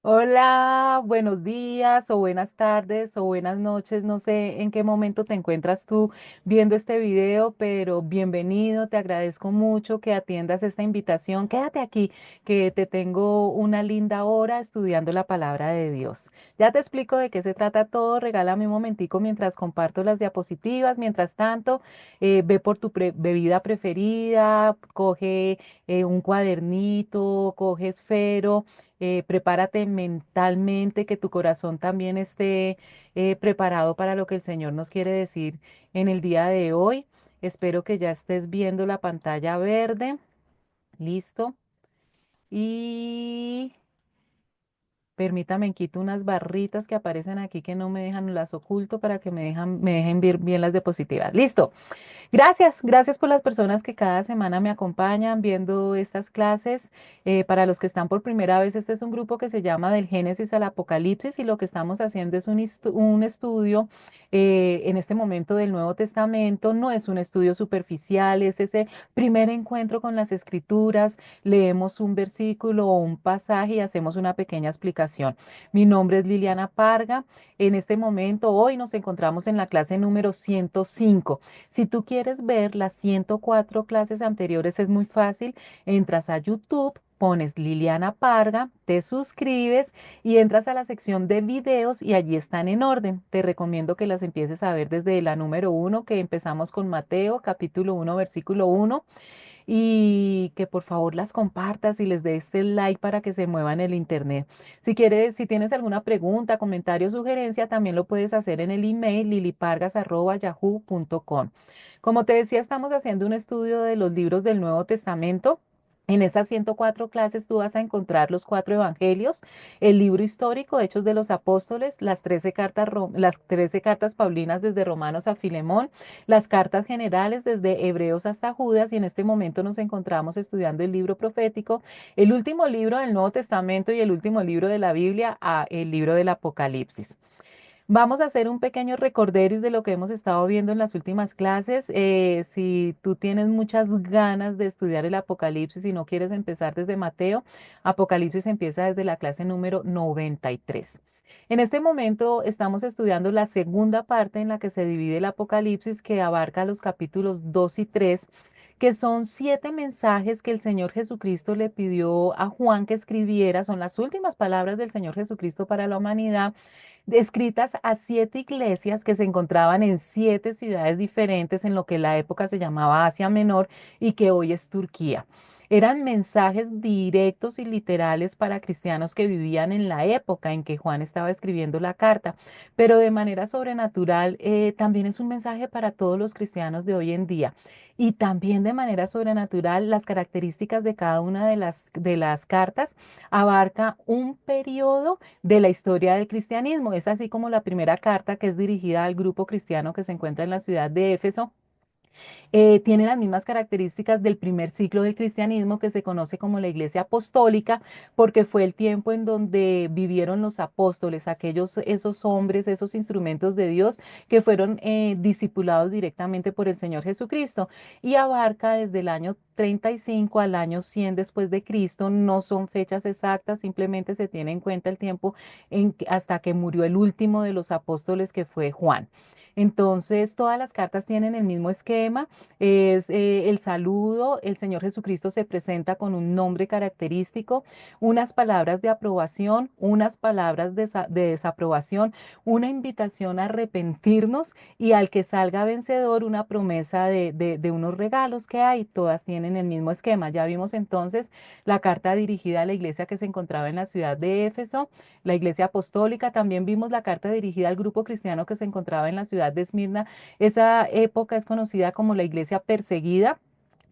Hola, buenos días o buenas tardes o buenas noches. No sé en qué momento te encuentras tú viendo este video, pero bienvenido. Te agradezco mucho que atiendas esta invitación. Quédate aquí, que te tengo una linda hora estudiando la palabra de Dios. Ya te explico de qué se trata todo. Regálame un momentico mientras comparto las diapositivas. Mientras tanto, ve por tu bebida preferida, coge un cuadernito, coge esfero, prepárate mentalmente, que tu corazón también esté preparado para lo que el Señor nos quiere decir en el día de hoy. Espero que ya estés viendo la pantalla verde. Listo. Y permítame, quito unas barritas que aparecen aquí que no me dejan, las oculto para que me dejen ver bien las diapositivas. Listo. Gracias, gracias por las personas que cada semana me acompañan viendo estas clases. Para los que están por primera vez, este es un grupo que se llama Del Génesis al Apocalipsis y lo que estamos haciendo es un estudio en este momento del Nuevo Testamento. No es un estudio superficial, es ese primer encuentro con las Escrituras. Leemos un versículo o un pasaje y hacemos una pequeña explicación. Mi nombre es Liliana Parga. En este momento, hoy nos encontramos en la clase número 105. Si tú quieres ver las 104 clases anteriores, es muy fácil. Entras a YouTube, pones Liliana Parga, te suscribes y entras a la sección de videos y allí están en orden. Te recomiendo que las empieces a ver desde la número uno, que empezamos con Mateo, capítulo 1, versículo 1, y que por favor las compartas y les des el like para que se muevan en el internet. Si quieres, si tienes alguna pregunta, comentario o sugerencia, también lo puedes hacer en el email lilipargas@yahoo.com. Como te decía, estamos haciendo un estudio de los libros del Nuevo Testamento. En esas 104 clases tú vas a encontrar los cuatro evangelios, el libro histórico, Hechos de los Apóstoles, las 13 cartas paulinas desde Romanos a Filemón, las cartas generales desde Hebreos hasta Judas, y en este momento nos encontramos estudiando el libro profético, el último libro del Nuevo Testamento y el último libro de la Biblia, el libro del Apocalipsis. Vamos a hacer un pequeño recorderis de lo que hemos estado viendo en las últimas clases. Si tú tienes muchas ganas de estudiar el Apocalipsis y no quieres empezar desde Mateo, Apocalipsis empieza desde la clase número 93. En este momento estamos estudiando la segunda parte en la que se divide el Apocalipsis, que abarca los capítulos 2 y 3, que son 7 mensajes que el Señor Jesucristo le pidió a Juan que escribiera. Son las últimas palabras del Señor Jesucristo para la humanidad, escritas a 7 iglesias que se encontraban en 7 ciudades diferentes en lo que en la época se llamaba Asia Menor y que hoy es Turquía. Eran mensajes directos y literales para cristianos que vivían en la época en que Juan estaba escribiendo la carta, pero de manera sobrenatural también es un mensaje para todos los cristianos de hoy en día. Y también de manera sobrenatural, las características de cada una de las cartas abarca un periodo de la historia del cristianismo. Es así como la primera carta, que es dirigida al grupo cristiano que se encuentra en la ciudad de Éfeso, tiene las mismas características del primer ciclo del cristianismo, que se conoce como la Iglesia Apostólica, porque fue el tiempo en donde vivieron los apóstoles, esos hombres, esos instrumentos de Dios que fueron discipulados directamente por el Señor Jesucristo, y abarca desde el año 35 al año 100 después de Cristo. No son fechas exactas, simplemente se tiene en cuenta el tiempo hasta que murió el último de los apóstoles, que fue Juan. Entonces, todas las cartas tienen el mismo esquema, es el saludo. El Señor Jesucristo se presenta con un nombre característico, unas palabras de aprobación, unas palabras de desaprobación, una invitación a arrepentirnos, y al que salga vencedor una promesa de unos regalos que hay. Todas tienen el mismo esquema. Ya vimos entonces la carta dirigida a la iglesia que se encontraba en la ciudad de Éfeso, la iglesia apostólica. También vimos la carta dirigida al grupo cristiano que se encontraba en la ciudad de Esmirna. Esa época es conocida como la iglesia perseguida,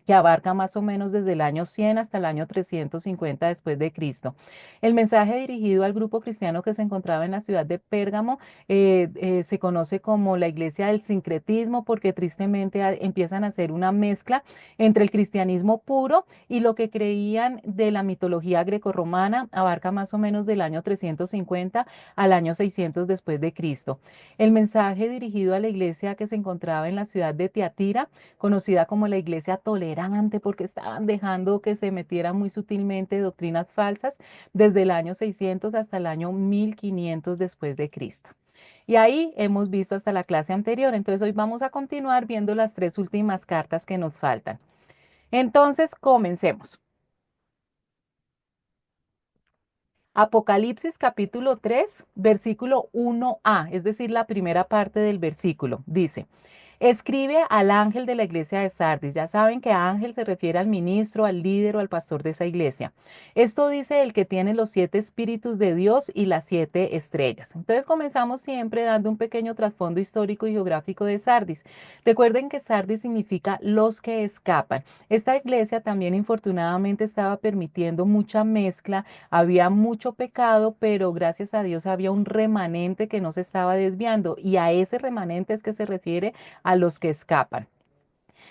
que abarca más o menos desde el año 100 hasta el año 350 después de Cristo. El mensaje dirigido al grupo cristiano que se encontraba en la ciudad de Pérgamo se conoce como la iglesia del sincretismo, porque tristemente empiezan a hacer una mezcla entre el cristianismo puro y lo que creían de la mitología grecorromana. Abarca más o menos del año 350 al año 600 después de Cristo. El mensaje dirigido a la iglesia que se encontraba en la ciudad de Tiatira, conocida como la iglesia tolerante, inoperante porque estaban dejando que se metieran muy sutilmente doctrinas falsas desde el año 600 hasta el año 1500 después de Cristo. Y ahí hemos visto hasta la clase anterior. Entonces hoy vamos a continuar viendo las tres últimas cartas que nos faltan. Entonces, comencemos. Apocalipsis capítulo 3, versículo 1a, es decir, la primera parte del versículo. Dice, escribe al ángel de la iglesia de Sardis. Ya saben que ángel se refiere al ministro, al líder o al pastor de esa iglesia. Esto dice el que tiene los 7 espíritus de Dios y las 7 estrellas. Entonces comenzamos siempre dando un pequeño trasfondo histórico y geográfico de Sardis. Recuerden que Sardis significa los que escapan. Esta iglesia también infortunadamente estaba permitiendo mucha mezcla, había mucho pecado, pero gracias a Dios había un remanente que no se estaba desviando y a ese remanente es que se refiere a los que escapan.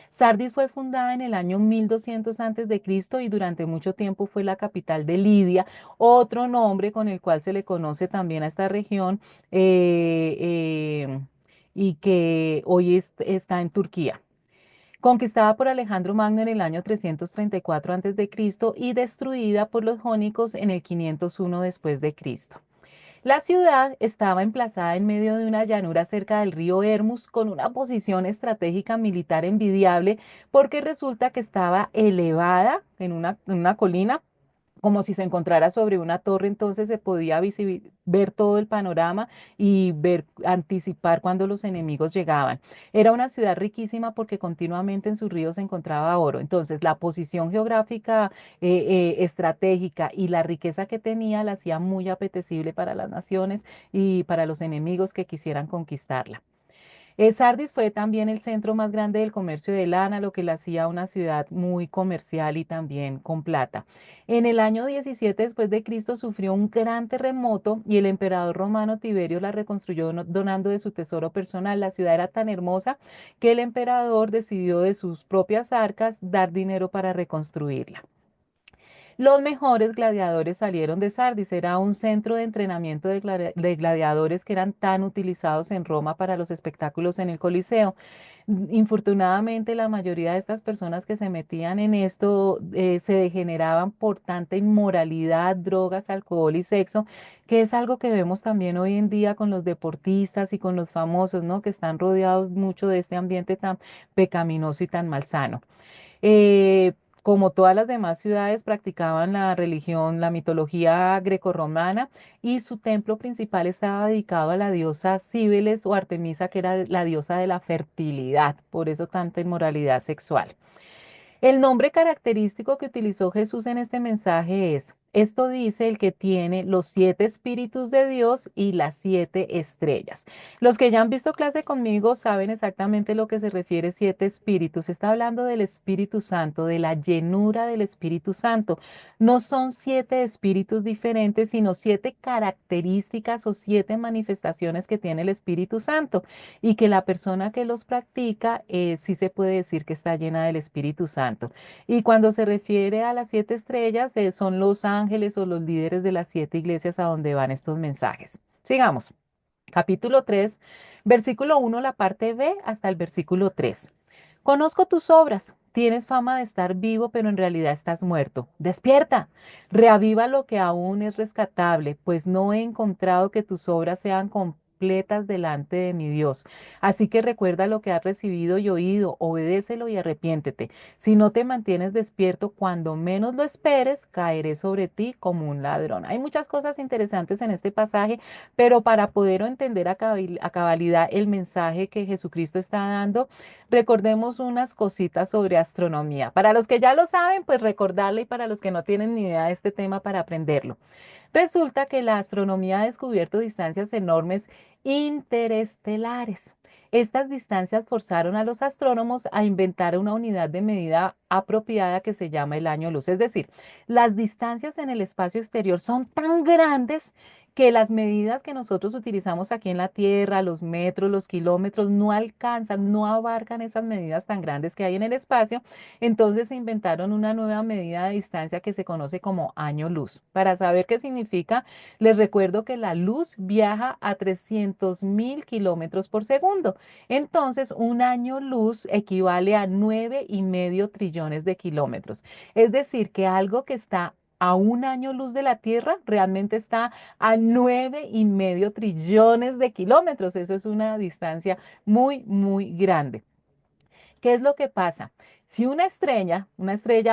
Sardis fue fundada en el año 1200 antes de Cristo y durante mucho tiempo fue la capital de Lidia, otro nombre con el cual se le conoce también a esta región eh, eh, y que hoy está en Turquía. Conquistada por Alejandro Magno en el año 334 antes de Cristo y destruida por los jónicos en el 501 después de Cristo. La ciudad estaba emplazada en medio de una llanura cerca del río Hermus con una posición estratégica militar envidiable porque resulta que estaba elevada en una colina como si se encontrara sobre una torre, entonces se podía ver todo el panorama y ver, anticipar cuando los enemigos llegaban. Era una ciudad riquísima porque continuamente en sus ríos se encontraba oro. Entonces, la posición geográfica estratégica y la riqueza que tenía la hacía muy apetecible para las naciones y para los enemigos que quisieran conquistarla. Sardis fue también el centro más grande del comercio de lana, lo que la hacía una ciudad muy comercial y también con plata. En el año 17 después de Cristo sufrió un gran terremoto y el emperador romano Tiberio la reconstruyó donando de su tesoro personal. La ciudad era tan hermosa que el emperador decidió de sus propias arcas dar dinero para reconstruirla. Los mejores gladiadores salieron de Sardis, era un centro de entrenamiento de gladiadores que eran tan utilizados en Roma para los espectáculos en el Coliseo. Infortunadamente, la mayoría de estas personas que se metían en esto se degeneraban por tanta inmoralidad, drogas, alcohol y sexo, que es algo que vemos también hoy en día con los deportistas y con los famosos, ¿no? Que están rodeados mucho de este ambiente tan pecaminoso y tan malsano. Como todas las demás ciudades, practicaban la religión, la mitología grecorromana y su templo principal estaba dedicado a la diosa Cíbeles o Artemisa, que era la diosa de la fertilidad, por eso tanta inmoralidad sexual. El nombre característico que utilizó Jesús en este mensaje es, esto dice el que tiene los 7 espíritus de Dios y las 7 estrellas. Los que ya han visto clase conmigo saben exactamente lo que se refiere 7 espíritus. Está hablando del Espíritu Santo, de la llenura del Espíritu Santo. No son 7 espíritus diferentes, sino 7 características o 7 manifestaciones que tiene el Espíritu Santo y que la persona que los practica sí se puede decir que está llena del Espíritu Santo. Y cuando se refiere a las 7 estrellas, son los ángeles o los líderes de las 7 iglesias a donde van estos mensajes. Sigamos. Capítulo 3, versículo 1, la parte B hasta el versículo 3. Conozco tus obras. Tienes fama de estar vivo, pero en realidad estás muerto. Despierta, reaviva lo que aún es rescatable, pues no he encontrado que tus obras sean completas delante de mi Dios. Así que recuerda lo que has recibido y oído, obedécelo y arrepiéntete. Si no te mantienes despierto, cuando menos lo esperes, caeré sobre ti como un ladrón. Hay muchas cosas interesantes en este pasaje, pero para poder entender a cabalidad el mensaje que Jesucristo está dando, recordemos unas cositas sobre astronomía. Para los que ya lo saben, pues recordarle y para los que no tienen ni idea de este tema para aprenderlo. Resulta que la astronomía ha descubierto distancias enormes interestelares. Estas distancias forzaron a los astrónomos a inventar una unidad de medida apropiada que se llama el año luz. Es decir, las distancias en el espacio exterior son tan grandes que las medidas que nosotros utilizamos aquí en la Tierra, los metros, los kilómetros, no alcanzan, no abarcan esas medidas tan grandes que hay en el espacio. Entonces se inventaron una nueva medida de distancia que se conoce como año luz. Para saber qué significa, les recuerdo que la luz viaja a 300.000 kilómetros por segundo. Entonces, un año luz equivale a 9,5 trillones de kilómetros. Es decir, que algo que está a un año luz de la Tierra realmente está a 9,5 trillones de kilómetros. Eso es una distancia muy, muy grande. ¿Qué es lo que pasa? Si una estrella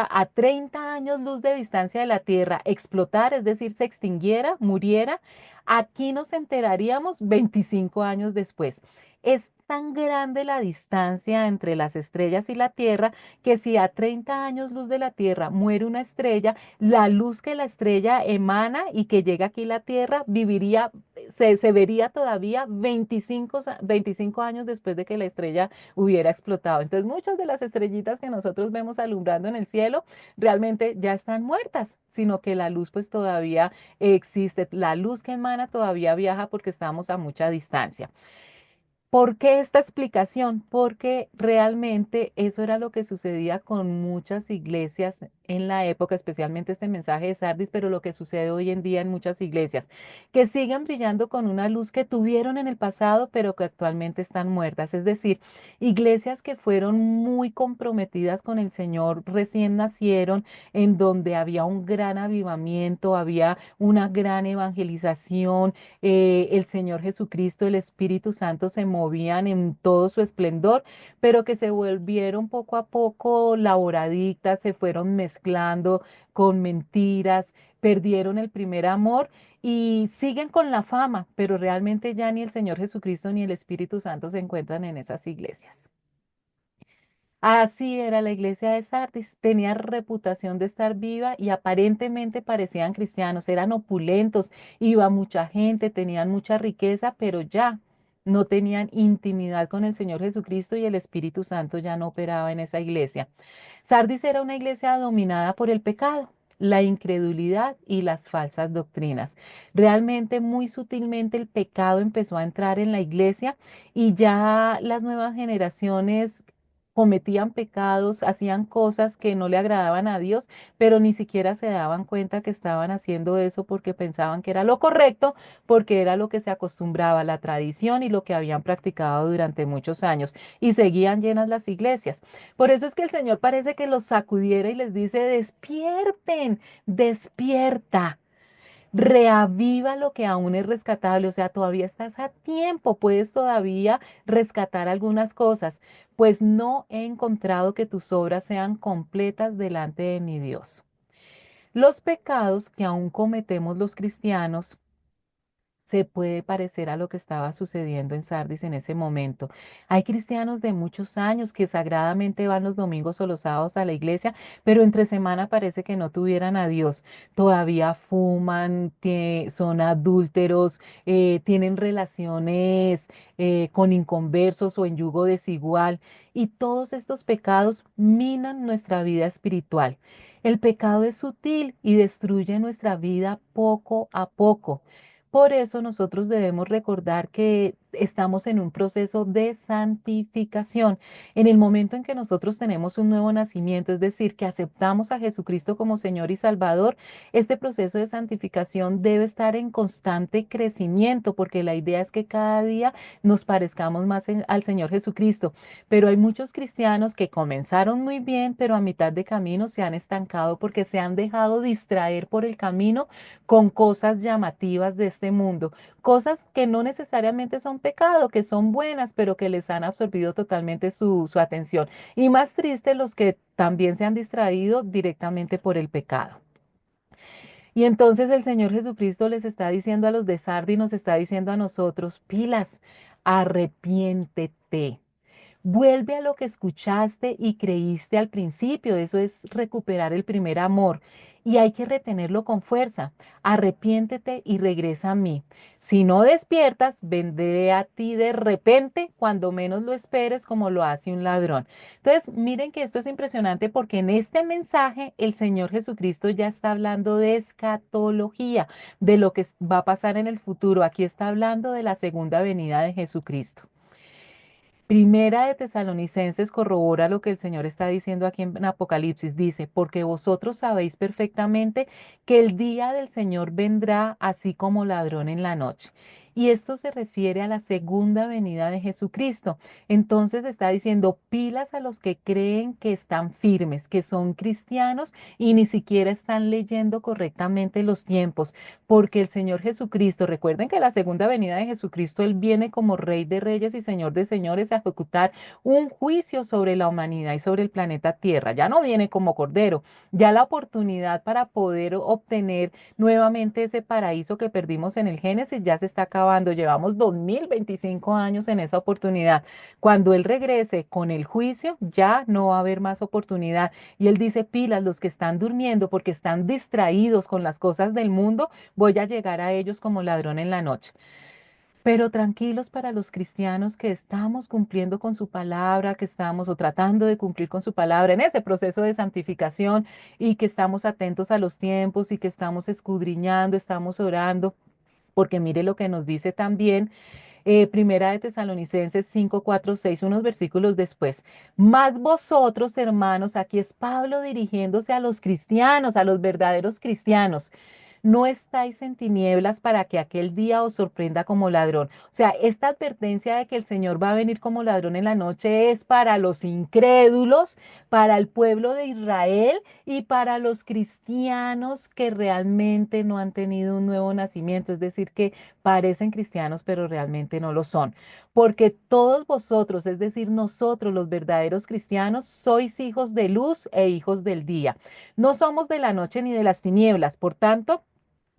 a 30 años luz de distancia de la Tierra explotara, es decir, se extinguiera, muriera, aquí nos enteraríamos 25 años después. Es tan grande la distancia entre las estrellas y la Tierra que si a 30 años luz de la Tierra muere una estrella, la luz que la estrella emana y que llega aquí a la Tierra viviría, se vería todavía 25 años después de que la estrella hubiera explotado. Entonces, muchas de las estrellitas que nosotros vemos alumbrando en el cielo realmente ya están muertas, sino que la luz pues todavía existe. La luz que emana todavía viaja porque estamos a mucha distancia. ¿Por qué esta explicación? Porque realmente eso era lo que sucedía con muchas iglesias en la época, especialmente este mensaje de Sardis, pero lo que sucede hoy en día en muchas iglesias, que siguen brillando con una luz que tuvieron en el pasado, pero que actualmente están muertas. Es decir, iglesias que fueron muy comprometidas con el Señor, recién nacieron, en donde había un gran avivamiento, había una gran evangelización, el Señor Jesucristo, el Espíritu Santo se movían en todo su esplendor, pero que se volvieron poco a poco laboradictas, se fueron mezclando con mentiras, perdieron el primer amor y siguen con la fama, pero realmente ya ni el Señor Jesucristo ni el Espíritu Santo se encuentran en esas iglesias. Así era la iglesia de Sardis. Tenía reputación de estar viva y aparentemente parecían cristianos. Eran opulentos, iba mucha gente, tenían mucha riqueza, pero ya no tenían intimidad con el Señor Jesucristo y el Espíritu Santo ya no operaba en esa iglesia. Sardis era una iglesia dominada por el pecado, la incredulidad y las falsas doctrinas. Realmente muy sutilmente el pecado empezó a entrar en la iglesia y ya las nuevas generaciones cometían pecados, hacían cosas que no le agradaban a Dios, pero ni siquiera se daban cuenta que estaban haciendo eso porque pensaban que era lo correcto, porque era lo que se acostumbraba, la tradición y lo que habían practicado durante muchos años, y seguían llenas las iglesias. Por eso es que el Señor parece que los sacudiera y les dice, despierten, despierta. Reaviva lo que aún es rescatable, o sea, todavía estás a tiempo, puedes todavía rescatar algunas cosas, pues no he encontrado que tus obras sean completas delante de mi Dios. Los pecados que aún cometemos los cristianos se puede parecer a lo que estaba sucediendo en Sardis en ese momento. Hay cristianos de muchos años que sagradamente van los domingos o los sábados a la iglesia, pero entre semana parece que no tuvieran a Dios. Todavía fuman, son adúlteros, tienen relaciones con inconversos o en yugo desigual. Y todos estos pecados minan nuestra vida espiritual. El pecado es sutil y destruye nuestra vida poco a poco. Por eso nosotros debemos recordar que estamos en un proceso de santificación. En el momento en que nosotros tenemos un nuevo nacimiento, es decir, que aceptamos a Jesucristo como Señor y Salvador, este proceso de santificación debe estar en constante crecimiento, porque la idea es que cada día nos parezcamos más al Señor Jesucristo. Pero hay muchos cristianos que comenzaron muy bien, pero a mitad de camino se han estancado porque se han dejado distraer por el camino con cosas llamativas de este mundo, cosas que no necesariamente son pecado, que son buenas, pero que les han absorbido totalmente su atención. Y más triste los que también se han distraído directamente por el pecado. Y entonces el Señor Jesucristo les está diciendo a los de Sardi, nos está diciendo a nosotros, pilas, arrepiéntete. Vuelve a lo que escuchaste y creíste al principio. Eso es recuperar el primer amor. Y hay que retenerlo con fuerza. Arrepiéntete y regresa a mí. Si no despiertas, vendré a ti de repente, cuando menos lo esperes, como lo hace un ladrón. Entonces, miren que esto es impresionante porque en este mensaje el Señor Jesucristo ya está hablando de escatología, de lo que va a pasar en el futuro. Aquí está hablando de la segunda venida de Jesucristo. Primera de Tesalonicenses corrobora lo que el Señor está diciendo aquí en Apocalipsis. Dice, porque vosotros sabéis perfectamente que el día del Señor vendrá así como ladrón en la noche. Y esto se refiere a la segunda venida de Jesucristo. Entonces está diciendo pilas a los que creen que están firmes, que son cristianos y ni siquiera están leyendo correctamente los tiempos, porque el Señor Jesucristo, recuerden que la segunda venida de Jesucristo, Él viene como Rey de Reyes y Señor de Señores a ejecutar un juicio sobre la humanidad y sobre el planeta Tierra. Ya no viene como Cordero, ya la oportunidad para poder obtener nuevamente ese paraíso que perdimos en el Génesis ya se está acabando. Llevamos 2025 años en esa oportunidad. Cuando Él regrese con el juicio, ya no va a haber más oportunidad. Y Él dice, pilas, los que están durmiendo porque están distraídos con las cosas del mundo, voy a llegar a ellos como ladrón en la noche. Pero tranquilos para los cristianos que estamos cumpliendo con su palabra, que estamos o tratando de cumplir con su palabra en ese proceso de santificación y que estamos atentos a los tiempos y que estamos escudriñando, estamos orando, porque mire lo que nos dice también Primera de Tesalonicenses 5, 4, 6, unos versículos después. Más vosotros, hermanos, aquí es Pablo dirigiéndose a los cristianos, a los verdaderos cristianos. No estáis en tinieblas para que aquel día os sorprenda como ladrón. O sea, esta advertencia de que el Señor va a venir como ladrón en la noche es para los incrédulos, para el pueblo de Israel y para los cristianos que realmente no han tenido un nuevo nacimiento, es decir, que parecen cristianos, pero realmente no lo son. Porque todos vosotros, es decir, nosotros los verdaderos cristianos, sois hijos de luz e hijos del día. No somos de la noche ni de las tinieblas, por tanto,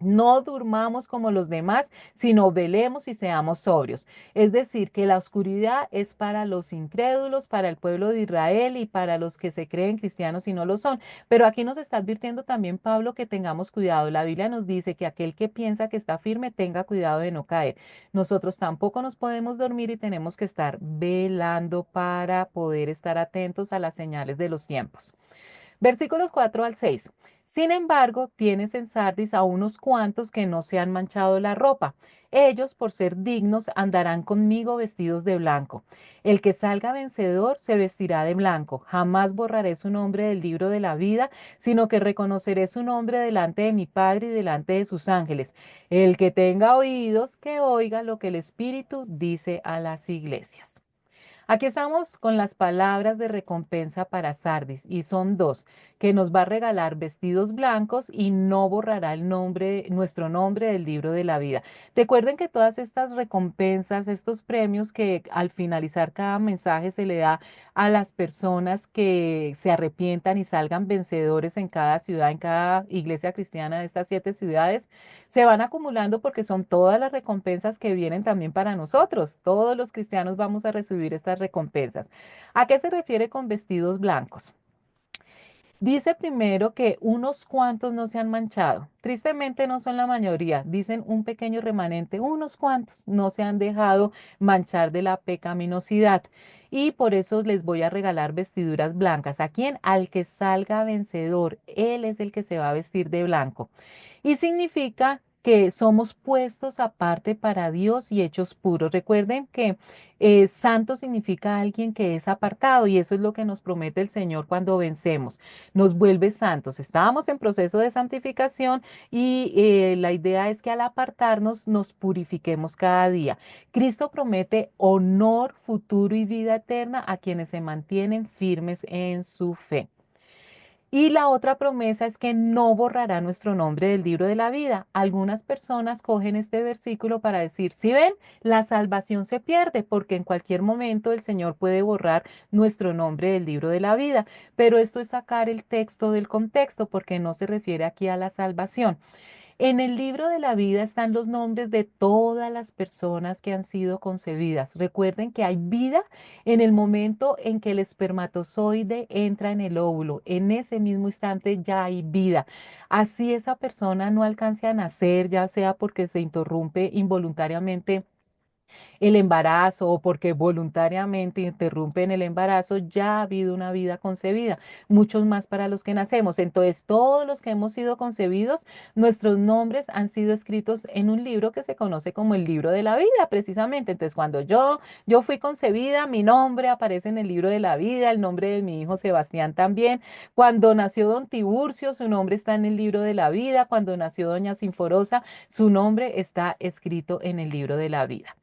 no durmamos como los demás, sino velemos y seamos sobrios. Es decir, que la oscuridad es para los incrédulos, para el pueblo de Israel y para los que se creen cristianos y no lo son. Pero aquí nos está advirtiendo también Pablo que tengamos cuidado. La Biblia nos dice que aquel que piensa que está firme tenga cuidado de no caer. Nosotros tampoco nos podemos dormir y tenemos que estar velando para poder estar atentos a las señales de los tiempos. Versículos 4 al 6. Sin embargo, tienes en Sardis a unos cuantos que no se han manchado la ropa. Ellos, por ser dignos, andarán conmigo vestidos de blanco. El que salga vencedor se vestirá de blanco. Jamás borraré su nombre del libro de la vida, sino que reconoceré su nombre delante de mi Padre y delante de sus ángeles. El que tenga oídos, que oiga lo que el Espíritu dice a las iglesias. Aquí estamos con las palabras de recompensa para Sardis y son dos, que nos va a regalar vestidos blancos y no borrará el nombre, nuestro nombre del libro de la vida. Recuerden que todas estas recompensas, estos premios que al finalizar cada mensaje se le da a las personas que se arrepientan y salgan vencedores en cada ciudad, en cada iglesia cristiana de estas 7 ciudades, se van acumulando porque son todas las recompensas que vienen también para nosotros. Todos los cristianos vamos a recibir estas recompensas. ¿A qué se refiere con vestidos blancos? Dice primero que unos cuantos no se han manchado. Tristemente no son la mayoría, dicen un pequeño remanente, unos cuantos no se han dejado manchar de la pecaminosidad. Y por eso les voy a regalar vestiduras blancas. ¿A quién? Al que salga vencedor. Él es el que se va a vestir de blanco. Y significa que somos puestos aparte para Dios y hechos puros. Recuerden que santo significa alguien que es apartado y eso es lo que nos promete el Señor cuando vencemos. Nos vuelve santos. Estábamos en proceso de santificación y la idea es que al apartarnos nos purifiquemos cada día. Cristo promete honor futuro y vida eterna a quienes se mantienen firmes en su fe. Y la otra promesa es que no borrará nuestro nombre del libro de la vida. Algunas personas cogen este versículo para decir, si ven, la salvación se pierde porque en cualquier momento el Señor puede borrar nuestro nombre del libro de la vida. Pero esto es sacar el texto del contexto porque no se refiere aquí a la salvación. En el libro de la vida están los nombres de todas las personas que han sido concebidas. Recuerden que hay vida en el momento en que el espermatozoide entra en el óvulo. En ese mismo instante ya hay vida. Así esa persona no alcance a nacer, ya sea porque se interrumpe involuntariamente el embarazo o porque voluntariamente interrumpen el embarazo, ya ha habido una vida concebida, muchos más para los que nacemos. Entonces, todos los que hemos sido concebidos, nuestros nombres han sido escritos en un libro que se conoce como el libro de la vida, precisamente. Entonces, cuando yo fui concebida, mi nombre aparece en el libro de la vida, el nombre de mi hijo Sebastián también. Cuando nació don Tiburcio, su nombre está en el libro de la vida. Cuando nació doña Sinforosa, su nombre está escrito en el libro de la vida.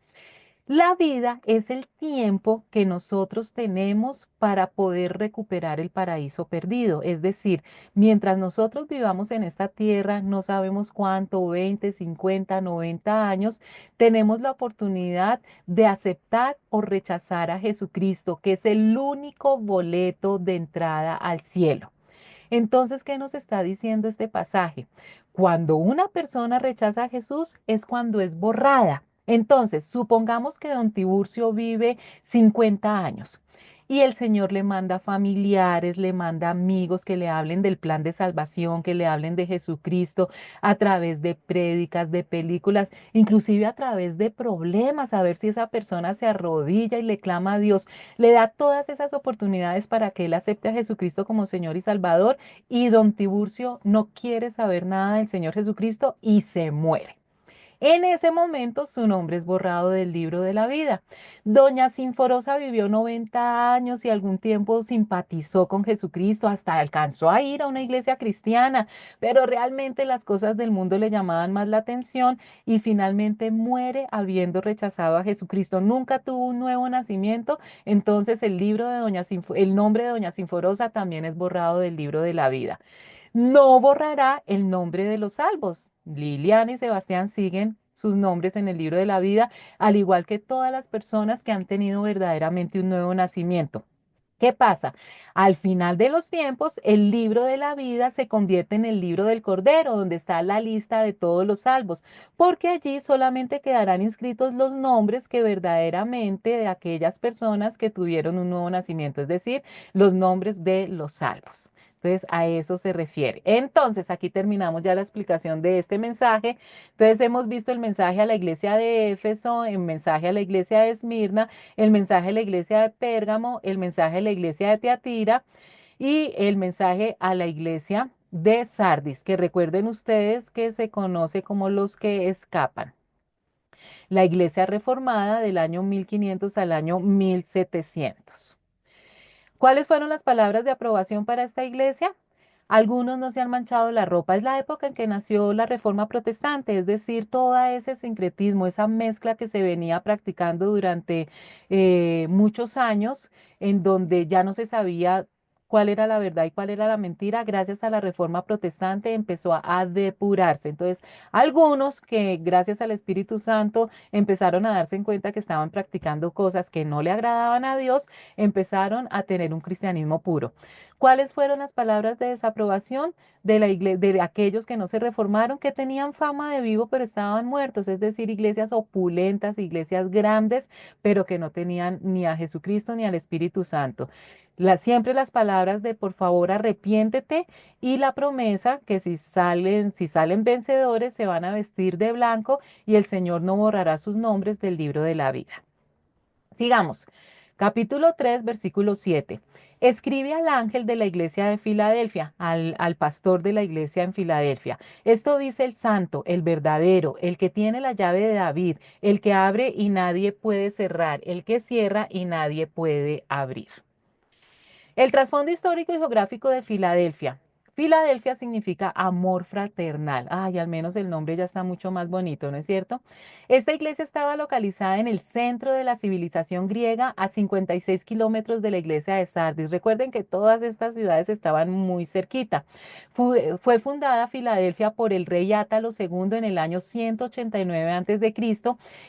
La vida es el tiempo que nosotros tenemos para poder recuperar el paraíso perdido. Es decir, mientras nosotros vivamos en esta tierra, no sabemos cuánto, 20, 50, 90 años, tenemos la oportunidad de aceptar o rechazar a Jesucristo, que es el único boleto de entrada al cielo. Entonces, ¿qué nos está diciendo este pasaje? Cuando una persona rechaza a Jesús es cuando es borrada. Entonces, supongamos que don Tiburcio vive 50 años y el Señor le manda familiares, le manda amigos que le hablen del plan de salvación, que le hablen de Jesucristo a través de prédicas, de películas, inclusive a través de problemas, a ver si esa persona se arrodilla y le clama a Dios, le da todas esas oportunidades para que él acepte a Jesucristo como Señor y Salvador, y don Tiburcio no quiere saber nada del Señor Jesucristo y se muere. En ese momento su nombre es borrado del libro de la vida. Doña Sinforosa vivió 90 años y algún tiempo simpatizó con Jesucristo, hasta alcanzó a ir a una iglesia cristiana, pero realmente las cosas del mundo le llamaban más la atención y finalmente muere habiendo rechazado a Jesucristo. Nunca tuvo un nuevo nacimiento, entonces el nombre de Doña Sinforosa también es borrado del libro de la vida. No borrará el nombre de los salvos. Liliana y Sebastián siguen sus nombres en el libro de la vida, al igual que todas las personas que han tenido verdaderamente un nuevo nacimiento. ¿Qué pasa? Al final de los tiempos, el libro de la vida se convierte en el libro del Cordero, donde está la lista de todos los salvos, porque allí solamente quedarán inscritos los nombres que verdaderamente de aquellas personas que tuvieron un nuevo nacimiento, es decir, los nombres de los salvos. Entonces, a eso se refiere. Entonces, aquí terminamos ya la explicación de este mensaje. Entonces, hemos visto el mensaje a la iglesia de Éfeso, el mensaje a la iglesia de Esmirna, el mensaje a la iglesia de Pérgamo, el mensaje a la iglesia de Teatira y el mensaje a la iglesia de Sardis, que recuerden ustedes que se conoce como los que escapan. La iglesia reformada del año 1500 al año 1700. ¿Cuáles fueron las palabras de aprobación para esta iglesia? Algunos no se han manchado la ropa. Es la época en que nació la Reforma Protestante, es decir, todo ese sincretismo, esa mezcla que se venía practicando durante muchos años, en donde ya no se sabía cuál era la verdad y cuál era la mentira. Gracias a la Reforma Protestante empezó a depurarse. Entonces, algunos que gracias al Espíritu Santo empezaron a darse en cuenta que estaban practicando cosas que no le agradaban a Dios, empezaron a tener un cristianismo puro. ¿Cuáles fueron las palabras de desaprobación de la de aquellos que no se reformaron, que tenían fama de vivo pero estaban muertos? Es decir, iglesias opulentas, iglesias grandes, pero que no tenían ni a Jesucristo ni al Espíritu Santo. Siempre las palabras de por favor arrepiéntete y la promesa que si salen vencedores se van a vestir de blanco y el Señor no borrará sus nombres del libro de la vida. Sigamos. Capítulo 3, versículo 7. Escribe al ángel de la iglesia de Filadelfia, al pastor de la iglesia en Filadelfia. Esto dice el santo, el verdadero, el que tiene la llave de David, el que abre y nadie puede cerrar, el que cierra y nadie puede abrir. El trasfondo histórico y geográfico de Filadelfia. Filadelfia significa amor fraternal. Ay, al menos el nombre ya está mucho más bonito, ¿no es cierto? Esta iglesia estaba localizada en el centro de la civilización griega, a 56 kilómetros de la iglesia de Sardis. Recuerden que todas estas ciudades estaban muy cerquita. Fue fundada Filadelfia por el rey Átalo II en el año 189 a.C.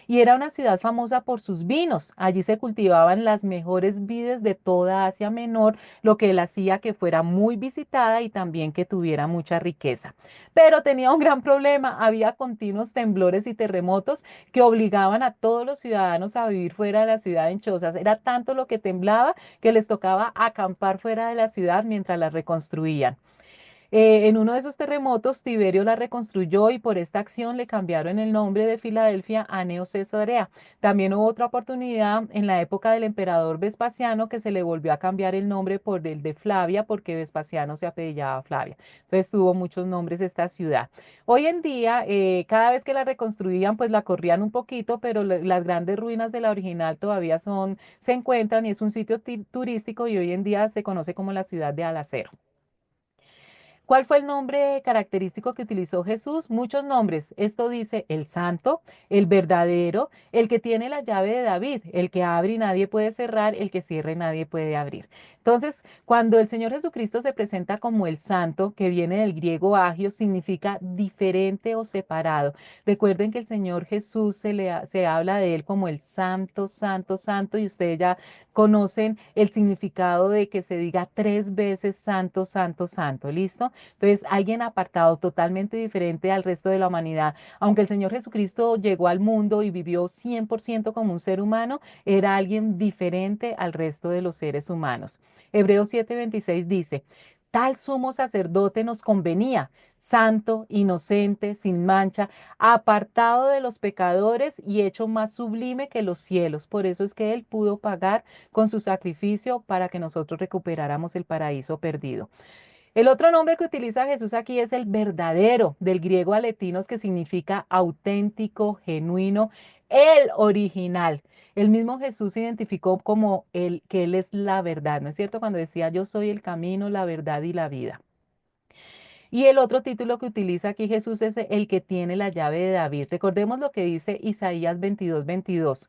y era una ciudad famosa por sus vinos. Allí se cultivaban las mejores vides de toda Asia Menor, lo que la hacía que fuera muy visitada y también también que tuviera mucha riqueza. Pero tenía un gran problema, había continuos temblores y terremotos que obligaban a todos los ciudadanos a vivir fuera de la ciudad en chozas. Era tanto lo que temblaba que les tocaba acampar fuera de la ciudad mientras la reconstruían. En uno de esos terremotos, Tiberio la reconstruyó y por esta acción le cambiaron el nombre de Filadelfia a Neo Cesarea. También hubo otra oportunidad en la época del emperador Vespasiano que se le volvió a cambiar el nombre por el de Flavia porque Vespasiano se apellidaba Flavia. Entonces tuvo muchos nombres esta ciudad. Hoy en día, cada vez que la reconstruían, pues la corrían un poquito, pero las grandes ruinas de la original todavía se encuentran y es un sitio turístico y hoy en día se conoce como la ciudad de Alacero. ¿Cuál fue el nombre característico que utilizó Jesús? Muchos nombres. Esto dice el santo, el verdadero, el que tiene la llave de David, el que abre y nadie puede cerrar, el que cierra y nadie puede abrir. Entonces, cuando el Señor Jesucristo se presenta como el santo, que viene del griego agio, significa diferente o separado. Recuerden que el Señor Jesús se habla de él como el santo, santo, santo, y ustedes ya conocen el significado de que se diga 3 veces santo, santo, santo. ¿Listo? Entonces, alguien apartado totalmente diferente al resto de la humanidad. Aunque el Señor Jesucristo llegó al mundo y vivió 100% como un ser humano, era alguien diferente al resto de los seres humanos. Hebreos 7:26 dice, tal sumo sacerdote nos convenía, santo, inocente, sin mancha, apartado de los pecadores y hecho más sublime que los cielos. Por eso es que Él pudo pagar con su sacrificio para que nosotros recuperáramos el paraíso perdido. El otro nombre que utiliza Jesús aquí es el verdadero, del griego aletinos, que significa auténtico, genuino, el original. El mismo Jesús se identificó como el que Él es la verdad, ¿no es cierto? Cuando decía yo soy el camino, la verdad y la vida. Y el otro título que utiliza aquí Jesús es el que tiene la llave de David. Recordemos lo que dice Isaías 22:22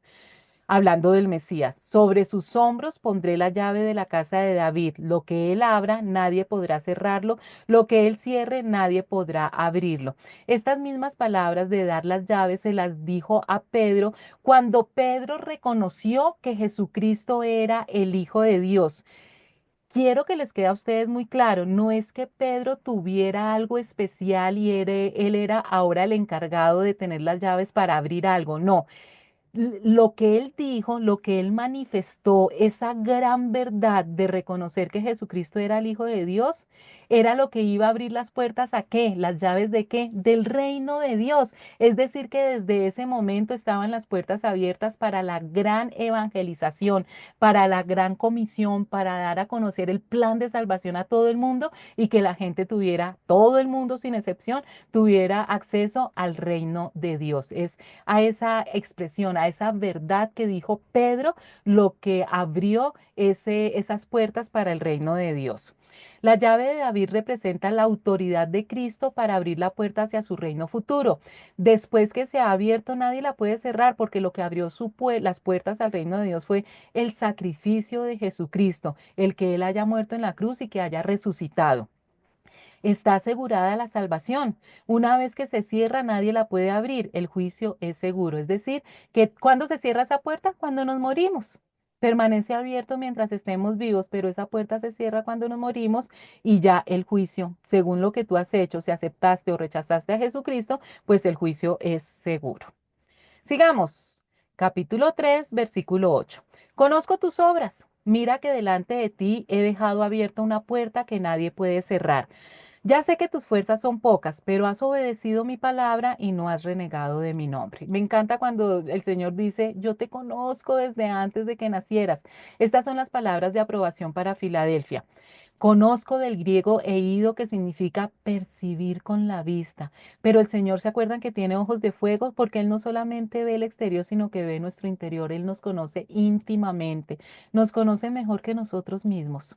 hablando del Mesías. Sobre sus hombros pondré la llave de la casa de David. Lo que él abra, nadie podrá cerrarlo. Lo que él cierre, nadie podrá abrirlo. Estas mismas palabras de dar las llaves se las dijo a Pedro cuando Pedro reconoció que Jesucristo era el Hijo de Dios. Quiero que les quede a ustedes muy claro, no es que Pedro tuviera algo especial y él era ahora el encargado de tener las llaves para abrir algo, no. Lo que él dijo, lo que él manifestó, esa gran verdad de reconocer que Jesucristo era el Hijo de Dios, era lo que iba a abrir las puertas a qué, las llaves de qué, del reino de Dios. Es decir, que desde ese momento estaban las puertas abiertas para la gran evangelización, para la gran comisión, para dar a conocer el plan de salvación a todo el mundo y que la gente tuviera, todo el mundo sin excepción, tuviera acceso al reino de Dios. Es a esa expresión, a esa verdad que dijo Pedro, lo que abrió esas puertas para el reino de Dios. La llave de David representa la autoridad de Cristo para abrir la puerta hacia su reino futuro. Después que se ha abierto, nadie la puede cerrar porque lo que abrió las puertas al reino de Dios fue el sacrificio de Jesucristo, el que Él haya muerto en la cruz y que haya resucitado. Está asegurada la salvación. Una vez que se cierra, nadie la puede abrir. El juicio es seguro. Es decir, que cuando se cierra esa puerta, cuando nos morimos. Permanece abierto mientras estemos vivos, pero esa puerta se cierra cuando nos morimos y ya el juicio, según lo que tú has hecho, si aceptaste o rechazaste a Jesucristo, pues el juicio es seguro. Sigamos. Capítulo 3, versículo 8. Conozco tus obras. Mira que delante de ti he dejado abierta una puerta que nadie puede cerrar. Ya sé que tus fuerzas son pocas, pero has obedecido mi palabra y no has renegado de mi nombre. Me encanta cuando el Señor dice, yo te conozco desde antes de que nacieras. Estas son las palabras de aprobación para Filadelfia. Conozco del griego eido que significa percibir con la vista, pero el Señor se acuerdan que tiene ojos de fuego porque Él no solamente ve el exterior, sino que ve nuestro interior. Él nos conoce íntimamente, nos conoce mejor que nosotros mismos.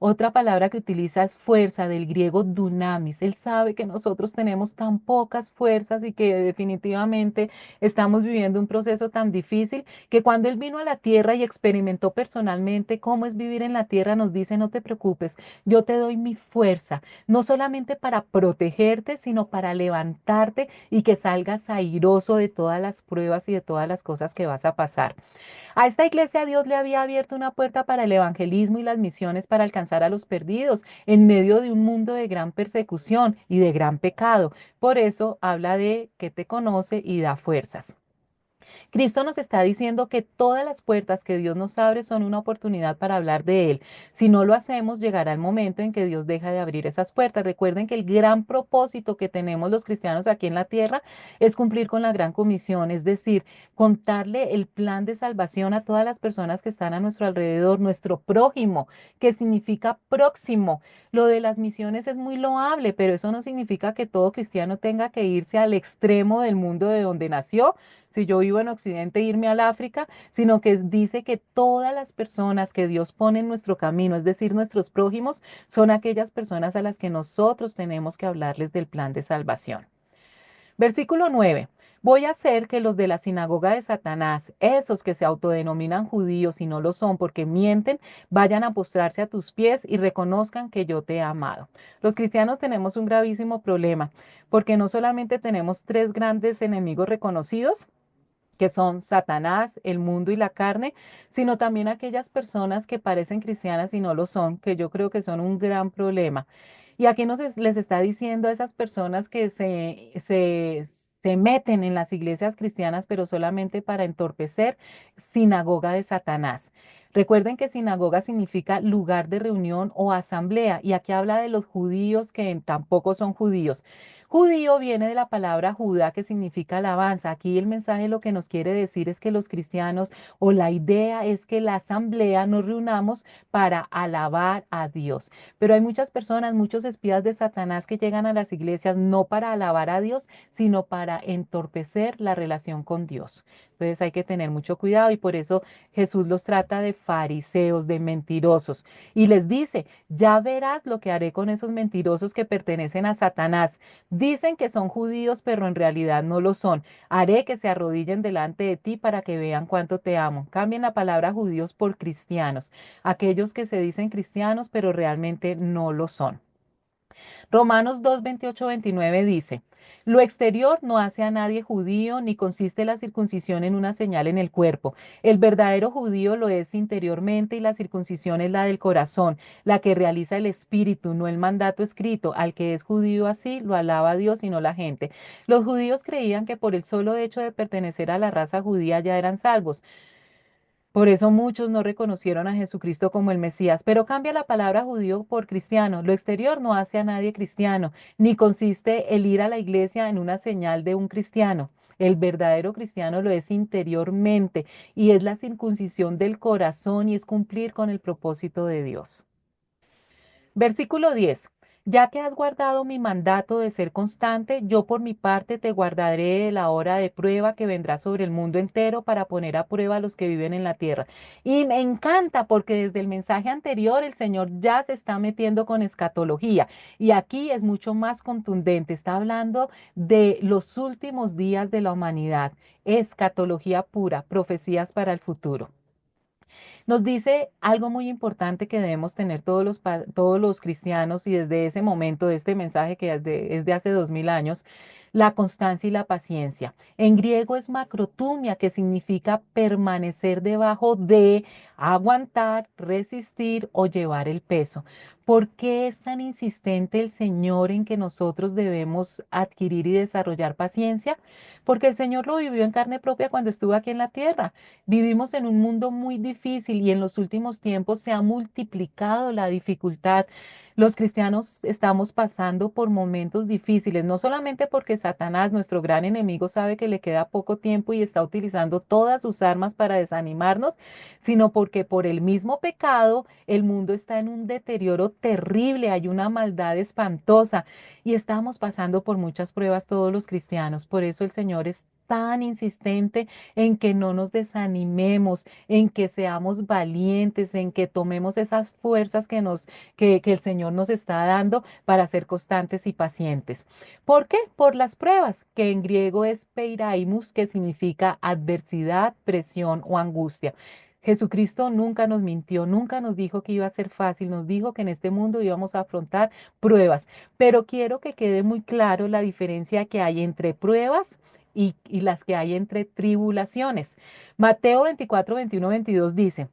Otra palabra que utiliza es fuerza, del griego dunamis. Él sabe que nosotros tenemos tan pocas fuerzas y que definitivamente estamos viviendo un proceso tan difícil que cuando Él vino a la tierra y experimentó personalmente cómo es vivir en la tierra, nos dice, no te preocupes, yo te doy mi fuerza, no solamente para protegerte, sino para levantarte y que salgas airoso de todas las pruebas y de todas las cosas que vas a pasar. A esta iglesia Dios le había abierto una puerta para el evangelismo y las misiones para alcanzar a los perdidos en medio de un mundo de gran persecución y de gran pecado. Por eso habla de que te conoce y da fuerzas. Cristo nos está diciendo que todas las puertas que Dios nos abre son una oportunidad para hablar de Él. Si no lo hacemos, llegará el momento en que Dios deja de abrir esas puertas. Recuerden que el gran propósito que tenemos los cristianos aquí en la tierra es cumplir con la gran comisión, es decir, contarle el plan de salvación a todas las personas que están a nuestro alrededor, nuestro prójimo, que significa próximo. Lo de las misiones es muy loable, pero eso no significa que todo cristiano tenga que irse al extremo del mundo de donde nació, si yo vivo en Occidente, irme al África, sino que dice que todas las personas que Dios pone en nuestro camino, es decir, nuestros prójimos, son aquellas personas a las que nosotros tenemos que hablarles del plan de salvación. Versículo 9. Voy a hacer que los de la sinagoga de Satanás, esos que se autodenominan judíos y no lo son porque mienten, vayan a postrarse a tus pies y reconozcan que yo te he amado. Los cristianos tenemos un gravísimo problema porque no solamente tenemos tres grandes enemigos reconocidos, que son Satanás, el mundo y la carne, sino también aquellas personas que parecen cristianas y no lo son, que yo creo que son un gran problema. Y aquí les está diciendo a esas personas que se meten en las iglesias cristianas, pero solamente para entorpecer, sinagoga de Satanás. Recuerden que sinagoga significa lugar de reunión o asamblea, y aquí habla de los judíos que tampoco son judíos. Judío viene de la palabra Judá, que significa alabanza. Aquí el mensaje lo que nos quiere decir es que los cristianos, o la idea es que la asamblea nos reunamos para alabar a Dios. Pero hay muchas personas, muchos espías de Satanás que llegan a las iglesias no para alabar a Dios, sino para entorpecer la relación con Dios. Entonces hay que tener mucho cuidado y por eso Jesús los trata de fariseos, de mentirosos. Y les dice, ya verás lo que haré con esos mentirosos que pertenecen a Satanás. Dicen que son judíos, pero en realidad no lo son. Haré que se arrodillen delante de ti para que vean cuánto te amo. Cambien la palabra judíos por cristianos, aquellos que se dicen cristianos, pero realmente no lo son. Romanos 2, 28, 29 dice, lo exterior no hace a nadie judío, ni consiste la circuncisión en una señal en el cuerpo. El verdadero judío lo es interiormente y la circuncisión es la del corazón, la que realiza el espíritu, no el mandato escrito. Al que es judío así, lo alaba a Dios y no la gente. Los judíos creían que por el solo hecho de pertenecer a la raza judía ya eran salvos. Por eso muchos no reconocieron a Jesucristo como el Mesías, pero cambia la palabra judío por cristiano. Lo exterior no hace a nadie cristiano, ni consiste el ir a la iglesia en una señal de un cristiano. El verdadero cristiano lo es interiormente y es la circuncisión del corazón y es cumplir con el propósito de Dios. Versículo 10. Ya que has guardado mi mandato de ser constante, yo por mi parte te guardaré de la hora de prueba que vendrá sobre el mundo entero para poner a prueba a los que viven en la tierra. Y me encanta porque desde el mensaje anterior el Señor ya se está metiendo con escatología y aquí es mucho más contundente. Está hablando de los últimos días de la humanidad. Escatología pura, profecías para el futuro. Nos dice algo muy importante que debemos tener todos los cristianos y desde ese momento de este mensaje que es de hace 2000 años, la constancia y la paciencia. En griego es macrotumia, que significa permanecer debajo de, aguantar, resistir o llevar el peso. ¿Por qué es tan insistente el Señor en que nosotros debemos adquirir y desarrollar paciencia? Porque el Señor lo vivió en carne propia cuando estuvo aquí en la tierra. Vivimos en un mundo muy difícil y en los últimos tiempos se ha multiplicado la dificultad. Los cristianos estamos pasando por momentos difíciles, no solamente porque Satanás, nuestro gran enemigo, sabe que le queda poco tiempo y está utilizando todas sus armas para desanimarnos, sino porque por el mismo pecado el mundo está en un deterioro terrible, hay una maldad espantosa y estamos pasando por muchas pruebas todos los cristianos. Por eso el Señor es tan insistente en que no nos desanimemos, en que seamos valientes, en que tomemos esas fuerzas que el Señor nos está dando para ser constantes y pacientes. ¿Por qué? Por las pruebas, que en griego es peiraimus, que significa adversidad, presión o angustia. Jesucristo nunca nos mintió, nunca nos dijo que iba a ser fácil, nos dijo que en este mundo íbamos a afrontar pruebas, pero quiero que quede muy claro la diferencia que hay entre pruebas y las que hay entre tribulaciones. Mateo 24, 21, 22 dice,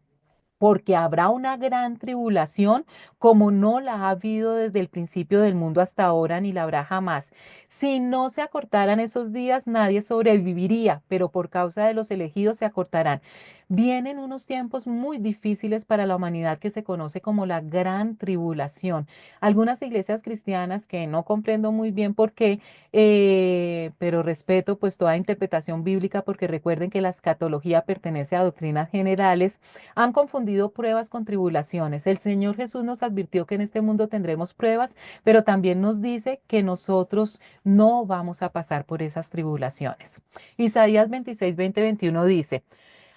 porque habrá una gran tribulación como no la ha habido desde el principio del mundo hasta ahora, ni la habrá jamás. Si no se acortaran esos días, nadie sobreviviría, pero por causa de los elegidos se acortarán. Vienen unos tiempos muy difíciles para la humanidad que se conoce como la gran tribulación. Algunas iglesias cristianas que no comprendo muy bien por qué, pero respeto pues toda interpretación bíblica porque recuerden que la escatología pertenece a doctrinas generales, han confundido pruebas con tribulaciones. El Señor Jesús nos advirtió que en este mundo tendremos pruebas, pero también nos dice que nosotros no vamos a pasar por esas tribulaciones. Isaías 26, 20, 21 dice,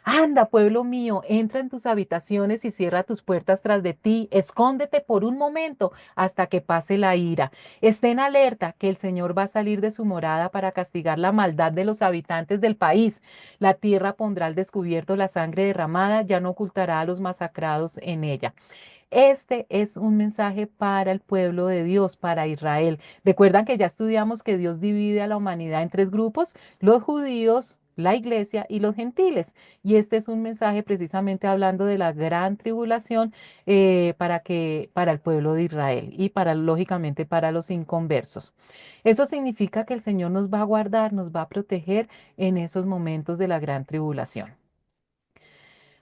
anda, pueblo mío, entra en tus habitaciones y cierra tus puertas tras de ti. Escóndete por un momento hasta que pase la ira. Estén alerta que el Señor va a salir de su morada para castigar la maldad de los habitantes del país. La tierra pondrá al descubierto la sangre derramada, ya no ocultará a los masacrados en ella. Este es un mensaje para el pueblo de Dios, para Israel. Recuerdan que ya estudiamos que Dios divide a la humanidad en tres grupos, los judíos, la iglesia y los gentiles. Y este es un mensaje precisamente hablando de la gran tribulación para el pueblo de Israel y para, lógicamente, para los inconversos. Eso significa que el Señor nos va a guardar, nos va a proteger en esos momentos de la gran tribulación.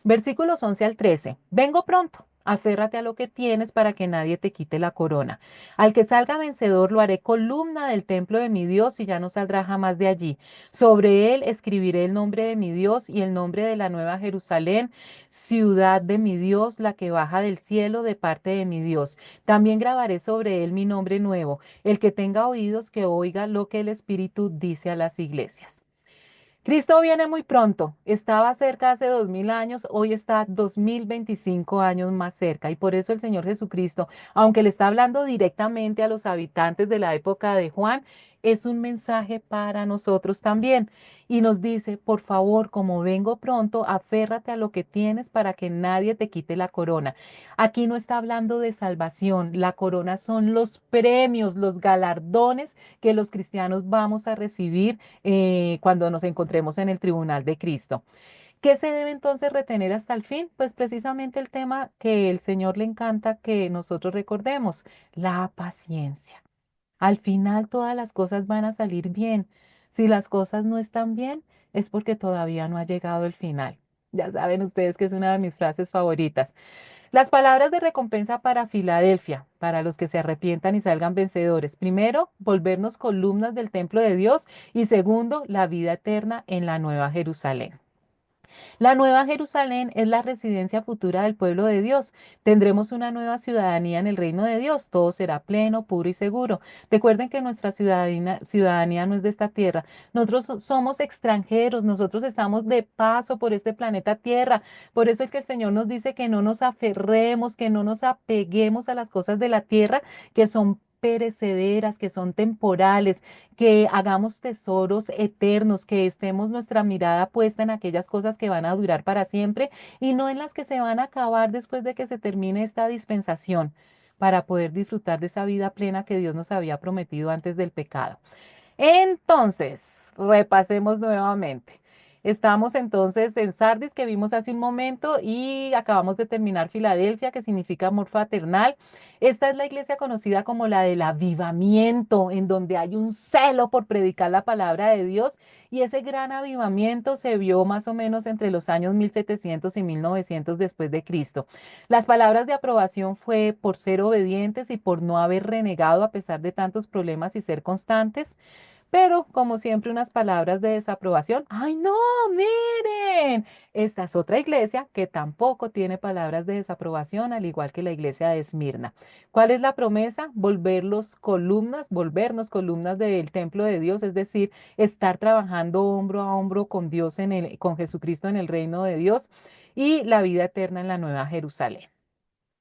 Versículos 11 al 13. Vengo pronto. Aférrate a lo que tienes para que nadie te quite la corona. Al que salga vencedor lo haré columna del templo de mi Dios y ya no saldrá jamás de allí. Sobre él escribiré el nombre de mi Dios y el nombre de la nueva Jerusalén, ciudad de mi Dios, la que baja del cielo de parte de mi Dios. También grabaré sobre él mi nombre nuevo. El que tenga oídos que oiga lo que el Espíritu dice a las iglesias. Cristo viene muy pronto. Estaba cerca hace 2000 años, hoy está 2025 años más cerca. Y por eso el Señor Jesucristo, aunque le está hablando directamente a los habitantes de la época de Juan, es un mensaje para nosotros también. Y nos dice, por favor, como vengo pronto, aférrate a lo que tienes para que nadie te quite la corona. Aquí no está hablando de salvación. La corona son los premios, los galardones que los cristianos vamos a recibir cuando nos encontremos en el tribunal de Cristo. ¿Qué se debe entonces retener hasta el fin? Pues precisamente el tema que el Señor le encanta que nosotros recordemos, la paciencia. Al final todas las cosas van a salir bien. Si las cosas no están bien, es porque todavía no ha llegado el final. Ya saben ustedes que es una de mis frases favoritas. Las palabras de recompensa para Filadelfia, para los que se arrepientan y salgan vencedores. Primero, volvernos columnas del templo de Dios y segundo, la vida eterna en la Nueva Jerusalén. La Nueva Jerusalén es la residencia futura del pueblo de Dios. Tendremos una nueva ciudadanía en el reino de Dios. Todo será pleno, puro y seguro. Recuerden que nuestra ciudadanía no es de esta tierra. Nosotros somos extranjeros, nosotros estamos de paso por este planeta Tierra. Por eso es que el Señor nos dice que no nos aferremos, que no nos apeguemos a las cosas de la tierra, que son perecederas, que son temporales, que hagamos tesoros eternos, que estemos nuestra mirada puesta en aquellas cosas que van a durar para siempre y no en las que se van a acabar después de que se termine esta dispensación, para poder disfrutar de esa vida plena que Dios nos había prometido antes del pecado. Entonces, repasemos nuevamente. Estamos entonces en Sardis, que vimos hace un momento, y acabamos de terminar Filadelfia, que significa amor fraternal. Esta es la iglesia conocida como la del avivamiento, en donde hay un celo por predicar la palabra de Dios, y ese gran avivamiento se vio más o menos entre los años 1700 y 1900 después de Cristo. Las palabras de aprobación fue por ser obedientes y por no haber renegado a pesar de tantos problemas y ser constantes. Pero, como siempre, unas palabras de desaprobación. ¡Ay, no! ¡Miren! Esta es otra iglesia que tampoco tiene palabras de desaprobación, al igual que la iglesia de Esmirna. ¿Cuál es la promesa? Volvernos columnas del templo de Dios, es decir, estar trabajando hombro a hombro con Dios con Jesucristo en el reino de Dios y la vida eterna en la Nueva Jerusalén.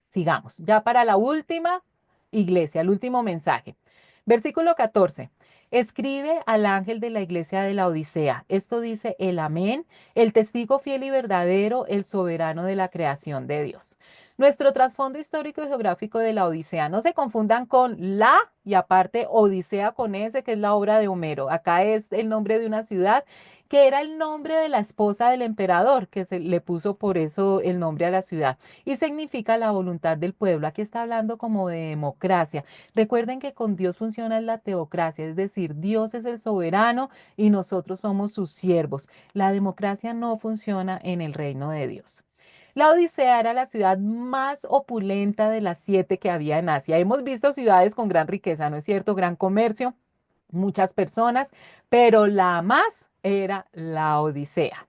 Sigamos, ya para la última iglesia, el último mensaje. Versículo 14. Escribe al ángel de la iglesia de la Odisea. Esto dice el Amén, el testigo fiel y verdadero, el soberano de la creación de Dios. Nuestro trasfondo histórico y geográfico de la Odisea. No se confundan con la y aparte Odisea con S, que es la obra de Homero. Acá es el nombre de una ciudad que era el nombre de la esposa del emperador, que se le puso por eso el nombre a la ciudad. Y significa la voluntad del pueblo. Aquí está hablando como de democracia. Recuerden que con Dios funciona la teocracia, es decir, Dios es el soberano y nosotros somos sus siervos. La democracia no funciona en el reino de Dios. La Odisea era la ciudad más opulenta de las 7 que había en Asia. Hemos visto ciudades con gran riqueza, ¿no es cierto? Gran comercio, muchas personas, pero la más era la Odisea.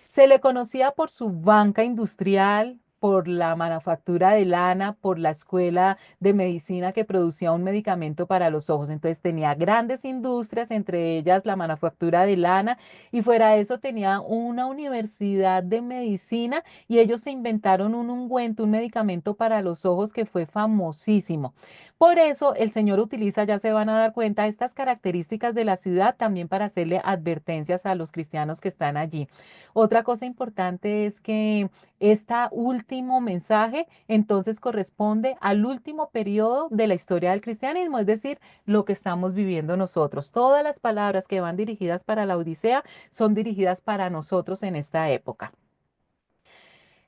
Se le conocía por su banca industrial, por la manufactura de lana, por la escuela de medicina que producía un medicamento para los ojos. Entonces tenía grandes industrias, entre ellas la manufactura de lana, y fuera de eso tenía una universidad de medicina y ellos se inventaron un ungüento, un medicamento para los ojos que fue famosísimo. Por eso el Señor utiliza, ya se van a dar cuenta, estas características de la ciudad también para hacerle advertencias a los cristianos que están allí. Otra cosa importante es que este último mensaje entonces corresponde al último periodo de la historia del cristianismo, es decir, lo que estamos viviendo nosotros. Todas las palabras que van dirigidas para la Odisea son dirigidas para nosotros en esta época.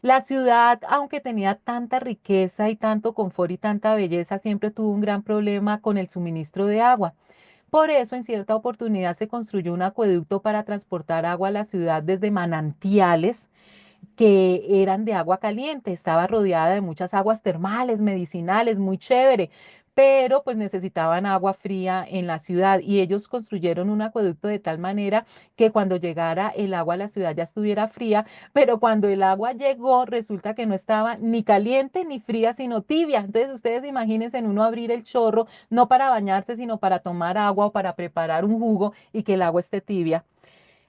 La ciudad, aunque tenía tanta riqueza y tanto confort y tanta belleza, siempre tuvo un gran problema con el suministro de agua. Por eso, en cierta oportunidad se construyó un acueducto para transportar agua a la ciudad desde manantiales que eran de agua caliente, estaba rodeada de muchas aguas termales, medicinales, muy chévere, pero pues necesitaban agua fría en la ciudad y ellos construyeron un acueducto de tal manera que cuando llegara el agua a la ciudad ya estuviera fría, pero cuando el agua llegó resulta que no estaba ni caliente ni fría, sino tibia. Entonces ustedes imagínense en uno abrir el chorro, no para bañarse, sino para tomar agua o para preparar un jugo y que el agua esté tibia.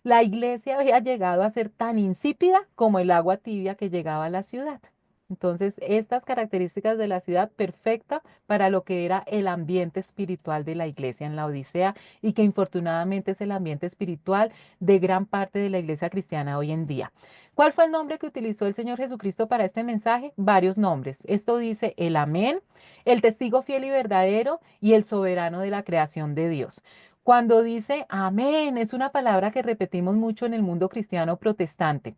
La iglesia había llegado a ser tan insípida como el agua tibia que llegaba a la ciudad. Entonces, estas características de la ciudad perfecta para lo que era el ambiente espiritual de la iglesia en la Odisea y que infortunadamente es el ambiente espiritual de gran parte de la iglesia cristiana hoy en día. ¿Cuál fue el nombre que utilizó el Señor Jesucristo para este mensaje? Varios nombres. Esto dice el Amén, el testigo fiel y verdadero y el soberano de la creación de Dios. Cuando dice amén, es una palabra que repetimos mucho en el mundo cristiano protestante.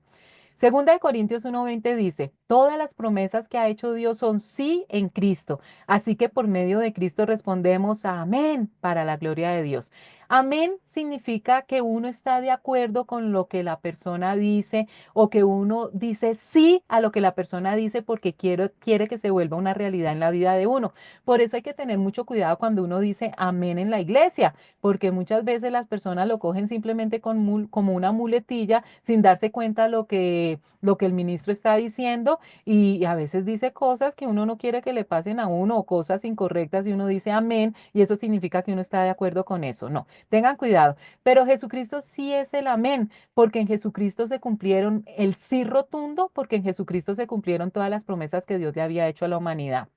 Segunda de Corintios 1:20 dice, todas las promesas que ha hecho Dios son sí en Cristo, así que por medio de Cristo respondemos a amén para la gloria de Dios. Amén significa que uno está de acuerdo con lo que la persona dice o que uno dice sí a lo que la persona dice porque quiere que se vuelva una realidad en la vida de uno. Por eso hay que tener mucho cuidado cuando uno dice amén en la iglesia, porque muchas veces las personas lo cogen simplemente como una muletilla sin darse cuenta lo que el ministro está diciendo y a veces dice cosas que uno no quiere que le pasen a uno o cosas incorrectas y uno dice amén y eso significa que uno está de acuerdo con eso. No, tengan cuidado. Pero Jesucristo sí es el amén, porque en Jesucristo se cumplieron el sí rotundo, porque en Jesucristo se cumplieron todas las promesas que Dios le había hecho a la humanidad.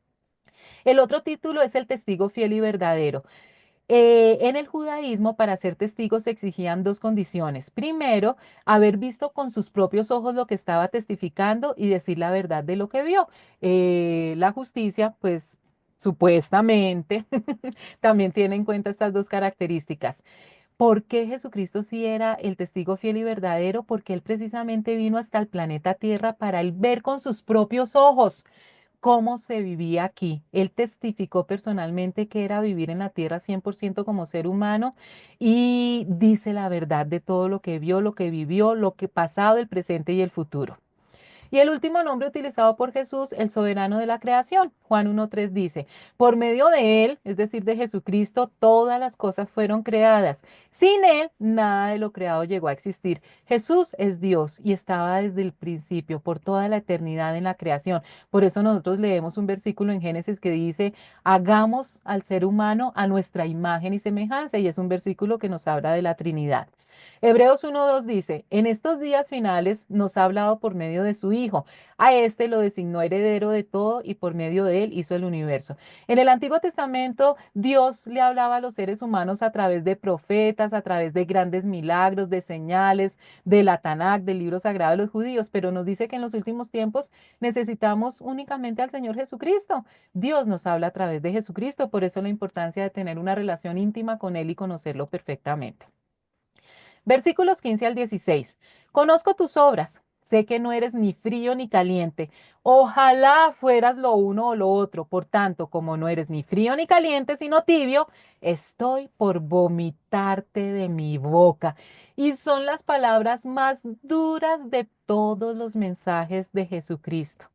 El otro título es el testigo fiel y verdadero. En el judaísmo, para ser testigos se exigían dos condiciones. Primero, haber visto con sus propios ojos lo que estaba testificando y decir la verdad de lo que vio. La justicia, pues supuestamente, también tiene en cuenta estas dos características. ¿Por qué Jesucristo sí era el testigo fiel y verdadero? Porque él precisamente vino hasta el planeta Tierra para él ver con sus propios ojos cómo se vivía aquí. Él testificó personalmente que era vivir en la tierra 100% como ser humano y dice la verdad de todo lo que vio, lo que vivió, lo que pasado, el presente y el futuro. Y el último nombre utilizado por Jesús, el soberano de la creación. Juan 1:3 dice, por medio de él, es decir, de Jesucristo, todas las cosas fueron creadas. Sin él, nada de lo creado llegó a existir. Jesús es Dios y estaba desde el principio, por toda la eternidad en la creación. Por eso nosotros leemos un versículo en Génesis que dice, hagamos al ser humano a nuestra imagen y semejanza, y es un versículo que nos habla de la Trinidad. Hebreos 1:2 dice, en estos días finales nos ha hablado por medio de su Hijo. A este lo designó heredero de todo y por medio de él hizo el universo. En el Antiguo Testamento, Dios le hablaba a los seres humanos a través de profetas, a través de grandes milagros, de señales, de la Tanakh, del libro sagrado de los judíos, pero nos dice que en los últimos tiempos necesitamos únicamente al Señor Jesucristo. Dios nos habla a través de Jesucristo, por eso la importancia de tener una relación íntima con Él y conocerlo perfectamente. Versículos 15 al 16. Conozco tus obras, sé que no eres ni frío ni caliente. Ojalá fueras lo uno o lo otro. Por tanto, como no eres ni frío ni caliente, sino tibio, estoy por vomitarte de mi boca. Y son las palabras más duras de todos los mensajes de Jesucristo.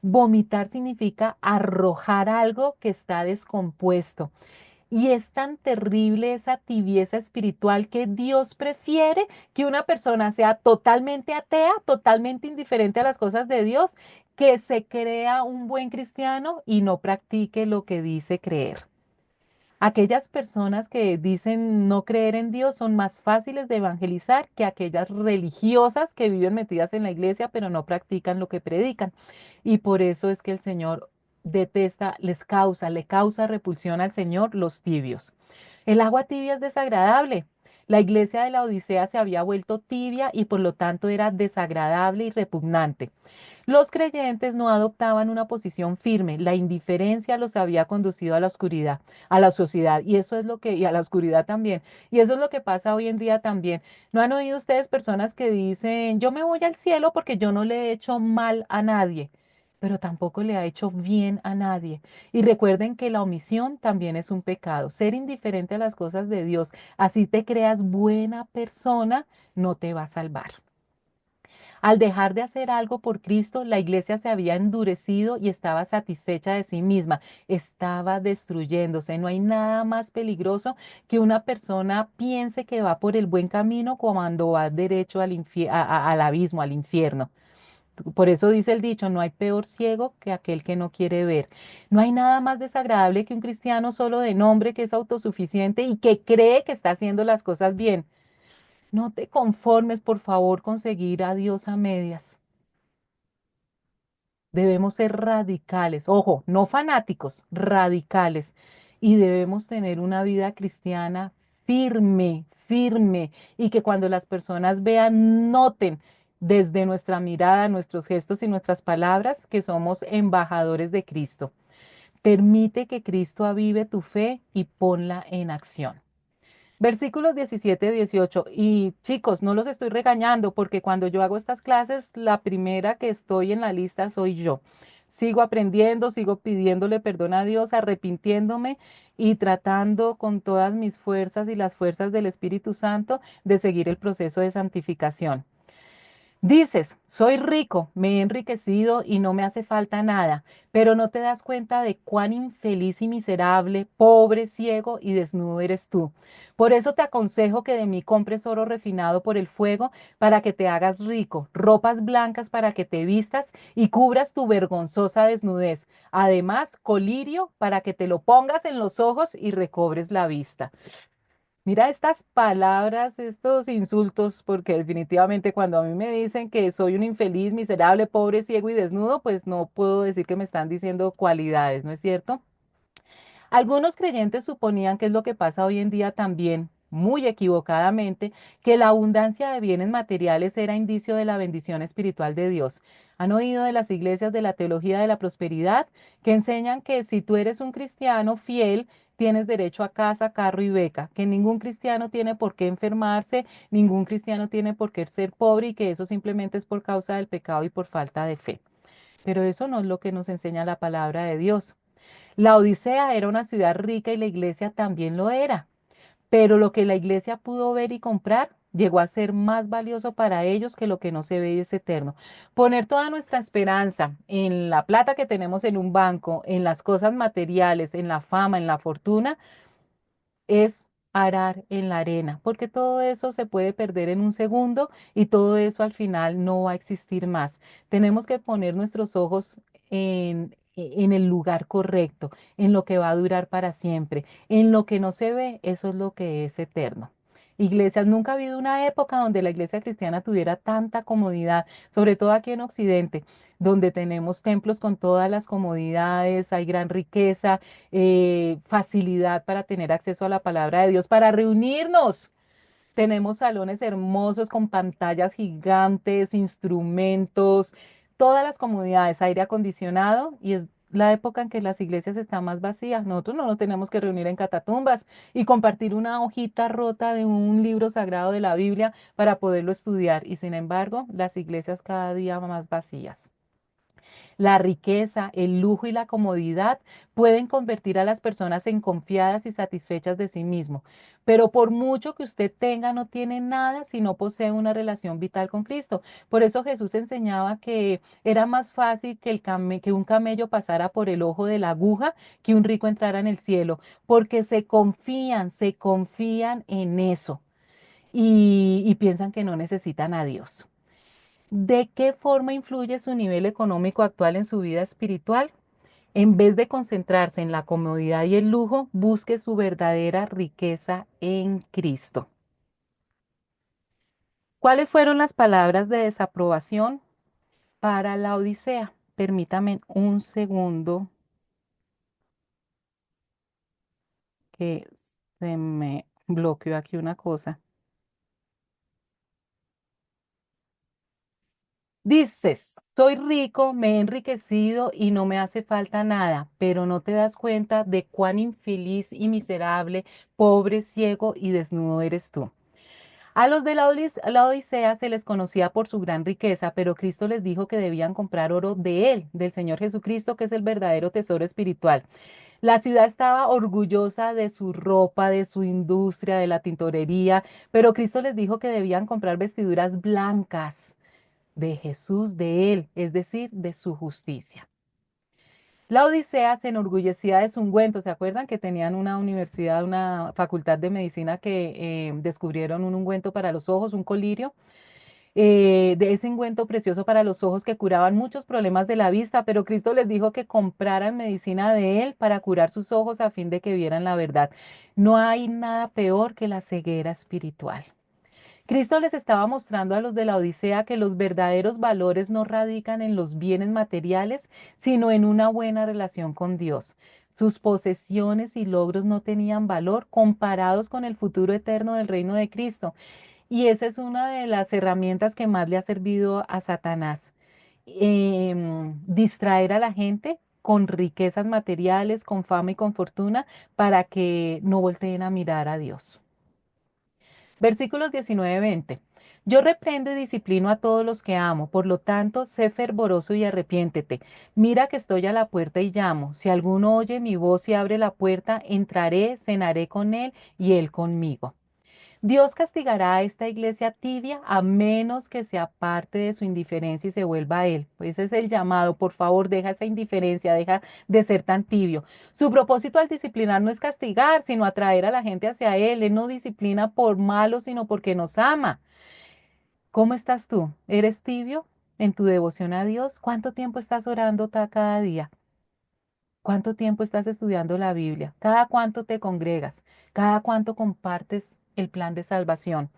Vomitar significa arrojar algo que está descompuesto. Y es tan terrible esa tibieza espiritual que Dios prefiere que una persona sea totalmente atea, totalmente indiferente a las cosas de Dios, que se crea un buen cristiano y no practique lo que dice creer. Aquellas personas que dicen no creer en Dios son más fáciles de evangelizar que aquellas religiosas que viven metidas en la iglesia pero no practican lo que predican. Y por eso es que el Señor detesta, le causa repulsión al Señor los tibios. El agua tibia es desagradable. La iglesia de la Odisea se había vuelto tibia y por lo tanto era desagradable y repugnante. Los creyentes no adoptaban una posición firme, la indiferencia los había conducido a la oscuridad, a la sociedad, y eso es lo que, y a la oscuridad también, y eso es lo que pasa hoy en día también. ¿No han oído ustedes personas que dicen, yo me voy al cielo porque yo no le he hecho mal a nadie? Pero tampoco le ha hecho bien a nadie. Y recuerden que la omisión también es un pecado. Ser indiferente a las cosas de Dios, así te creas buena persona, no te va a salvar. Al dejar de hacer algo por Cristo, la iglesia se había endurecido y estaba satisfecha de sí misma, estaba destruyéndose. No hay nada más peligroso que una persona piense que va por el buen camino cuando va derecho al abismo, al infierno. Por eso dice el dicho, no hay peor ciego que aquel que no quiere ver. No hay nada más desagradable que un cristiano solo de nombre que es autosuficiente y que cree que está haciendo las cosas bien. No te conformes, por favor, con seguir a Dios a medias. Debemos ser radicales, ojo, no fanáticos, radicales. Y debemos tener una vida cristiana firme, firme. Y que cuando las personas vean, noten desde nuestra mirada, nuestros gestos y nuestras palabras que somos embajadores de Cristo. Permite que Cristo avive tu fe y ponla en acción. Versículos 17 18. Y chicos, no los estoy regañando porque cuando yo hago estas clases, la primera que estoy en la lista soy yo. Sigo aprendiendo, sigo pidiéndole perdón a Dios, arrepintiéndome y tratando con todas mis fuerzas y las fuerzas del Espíritu Santo de seguir el proceso de santificación. Dices, soy rico, me he enriquecido y no me hace falta nada, pero no te das cuenta de cuán infeliz y miserable, pobre, ciego y desnudo eres tú. Por eso te aconsejo que de mí compres oro refinado por el fuego para que te hagas rico, ropas blancas para que te vistas y cubras tu vergonzosa desnudez. Además, colirio para que te lo pongas en los ojos y recobres la vista. Mira estas palabras, estos insultos, porque definitivamente cuando a mí me dicen que soy un infeliz, miserable, pobre, ciego y desnudo, pues no puedo decir que me están diciendo cualidades, ¿no es cierto? Algunos creyentes suponían que es lo que pasa hoy en día también, muy equivocadamente, que la abundancia de bienes materiales era indicio de la bendición espiritual de Dios. ¿Han oído de las iglesias de la teología de la prosperidad que enseñan que si tú eres un cristiano fiel, tienes derecho a casa, carro y beca, que ningún cristiano tiene por qué enfermarse, ningún cristiano tiene por qué ser pobre y que eso simplemente es por causa del pecado y por falta de fe? Pero eso no es lo que nos enseña la palabra de Dios. La Odisea era una ciudad rica y la iglesia también lo era, pero lo que la iglesia pudo ver y comprar llegó a ser más valioso para ellos que lo que no se ve y es eterno. Poner toda nuestra esperanza en la plata que tenemos en un banco, en las cosas materiales, en la fama, en la fortuna, es arar en la arena, porque todo eso se puede perder en un segundo y todo eso al final no va a existir más. Tenemos que poner nuestros ojos en el lugar correcto, en lo que va a durar para siempre, en lo que no se ve, eso es lo que es eterno. iglesias. Nunca ha habido una época donde la iglesia cristiana tuviera tanta comodidad, sobre todo aquí en Occidente, donde tenemos templos con todas las comodidades, hay gran riqueza, facilidad para tener acceso a la palabra de Dios, para reunirnos. Tenemos salones hermosos con pantallas gigantes, instrumentos, todas las comodidades, aire acondicionado y es la época en que las iglesias están más vacías. Nosotros no nos tenemos que reunir en catatumbas y compartir una hojita rota de un libro sagrado de la Biblia para poderlo estudiar. Y sin embargo, las iglesias cada día más vacías. La riqueza, el lujo y la comodidad pueden convertir a las personas en confiadas y satisfechas de sí mismo. Pero por mucho que usted tenga, no tiene nada si no posee una relación vital con Cristo. Por eso Jesús enseñaba que era más fácil que, que un camello pasara por el ojo de la aguja que un rico entrara en el cielo, porque se confían en eso y piensan que no necesitan a Dios. ¿De qué forma influye su nivel económico actual en su vida espiritual? En vez de concentrarse en la comodidad y el lujo, busque su verdadera riqueza en Cristo. ¿Cuáles fueron las palabras de desaprobación para la Odisea? Permítame un segundo que se me bloqueó aquí una cosa. Dices, soy rico, me he enriquecido y no me hace falta nada, pero no te das cuenta de cuán infeliz y miserable, pobre, ciego y desnudo eres tú. A los de la Odisea se les conocía por su gran riqueza, pero Cristo les dijo que debían comprar oro de Él, del Señor Jesucristo, que es el verdadero tesoro espiritual. La ciudad estaba orgullosa de su ropa, de su industria, de la tintorería, pero Cristo les dijo que debían comprar vestiduras blancas de Jesús, de Él, es decir, de su justicia. La Odisea se enorgullecía de su ungüento. ¿Se acuerdan que tenían una universidad, una facultad de medicina que descubrieron un ungüento para los ojos, un colirio? De ese ungüento precioso para los ojos que curaban muchos problemas de la vista, pero Cristo les dijo que compraran medicina de Él para curar sus ojos a fin de que vieran la verdad. No hay nada peor que la ceguera espiritual. Cristo les estaba mostrando a los de la Odisea que los verdaderos valores no radican en los bienes materiales, sino en una buena relación con Dios. Sus posesiones y logros no tenían valor comparados con el futuro eterno del reino de Cristo. Y esa es una de las herramientas que más le ha servido a Satanás. Distraer a la gente con riquezas materiales, con fama y con fortuna, para que no volteen a mirar a Dios. Versículos 19-20. Yo reprendo y disciplino a todos los que amo, por lo tanto, sé fervoroso y arrepiéntete. Mira que estoy a la puerta y llamo. Si alguno oye mi voz y abre la puerta, entraré, cenaré con él y él conmigo. Dios castigará a esta iglesia tibia a menos que se aparte de su indiferencia y se vuelva a Él. Pues ese es el llamado. Por favor, deja esa indiferencia, deja de ser tan tibio. Su propósito al disciplinar no es castigar, sino atraer a la gente hacia Él. Él no disciplina por malo, sino porque nos ama. ¿Cómo estás tú? ¿Eres tibio en tu devoción a Dios? ¿Cuánto tiempo estás orando cada día? ¿Cuánto tiempo estás estudiando la Biblia? ¿Cada cuánto te congregas? ¿Cada cuánto compartes el plan de salvación?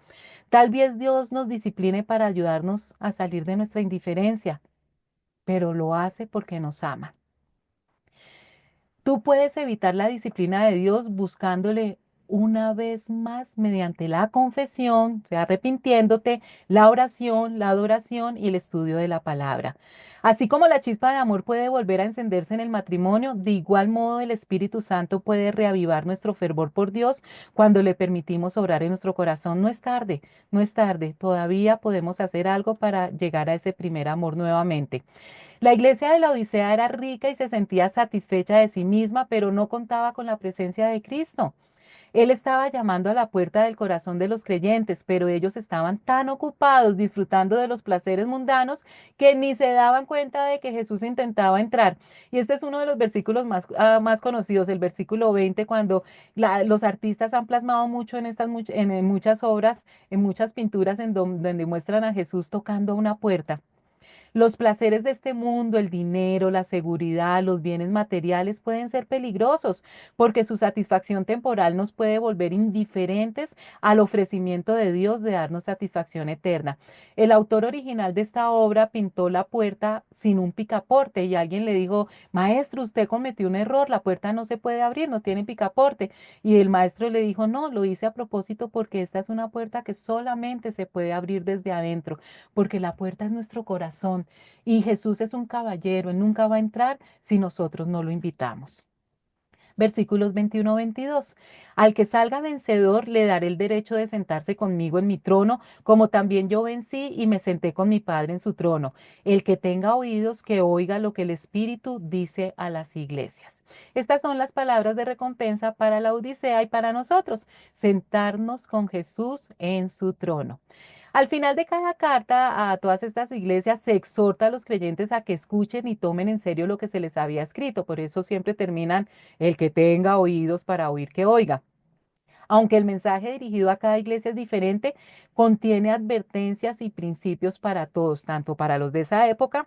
Tal vez Dios nos discipline para ayudarnos a salir de nuestra indiferencia, pero lo hace porque nos ama. Tú puedes evitar la disciplina de Dios buscándole una vez más mediante la confesión, o sea, arrepintiéndote, la oración, la adoración y el estudio de la palabra. Así como la chispa de amor puede volver a encenderse en el matrimonio, de igual modo el Espíritu Santo puede reavivar nuestro fervor por Dios cuando le permitimos obrar en nuestro corazón. No es tarde, no es tarde, todavía podemos hacer algo para llegar a ese primer amor nuevamente. La iglesia de la Odisea era rica y se sentía satisfecha de sí misma, pero no contaba con la presencia de Cristo. Él estaba llamando a la puerta del corazón de los creyentes, pero ellos estaban tan ocupados disfrutando de los placeres mundanos que ni se daban cuenta de que Jesús intentaba entrar. Y este es uno de los versículos más conocidos, el versículo 20, cuando los artistas han plasmado mucho en en muchas obras, en muchas pinturas donde muestran a Jesús tocando una puerta. Los placeres de este mundo, el dinero, la seguridad, los bienes materiales pueden ser peligrosos porque su satisfacción temporal nos puede volver indiferentes al ofrecimiento de Dios de darnos satisfacción eterna. El autor original de esta obra pintó la puerta sin un picaporte y alguien le dijo, maestro, usted cometió un error, la puerta no se puede abrir, no tiene picaporte. Y el maestro le dijo, no, lo hice a propósito porque esta es una puerta que solamente se puede abrir desde adentro, porque la puerta es nuestro corazón y Jesús es un caballero, él nunca va a entrar si nosotros no lo invitamos. Versículos 21-22. Al que salga vencedor le daré el derecho de sentarse conmigo en mi trono, como también yo vencí y me senté con mi Padre en su trono. El que tenga oídos, que oiga lo que el Espíritu dice a las iglesias. Estas son las palabras de recompensa para la Odisea y para nosotros, sentarnos con Jesús en su trono. Al final de cada carta a todas estas iglesias se exhorta a los creyentes a que escuchen y tomen en serio lo que se les había escrito. Por eso siempre terminan el que tenga oídos para oír que oiga. Aunque el mensaje dirigido a cada iglesia es diferente, contiene advertencias y principios para todos, tanto para los de esa época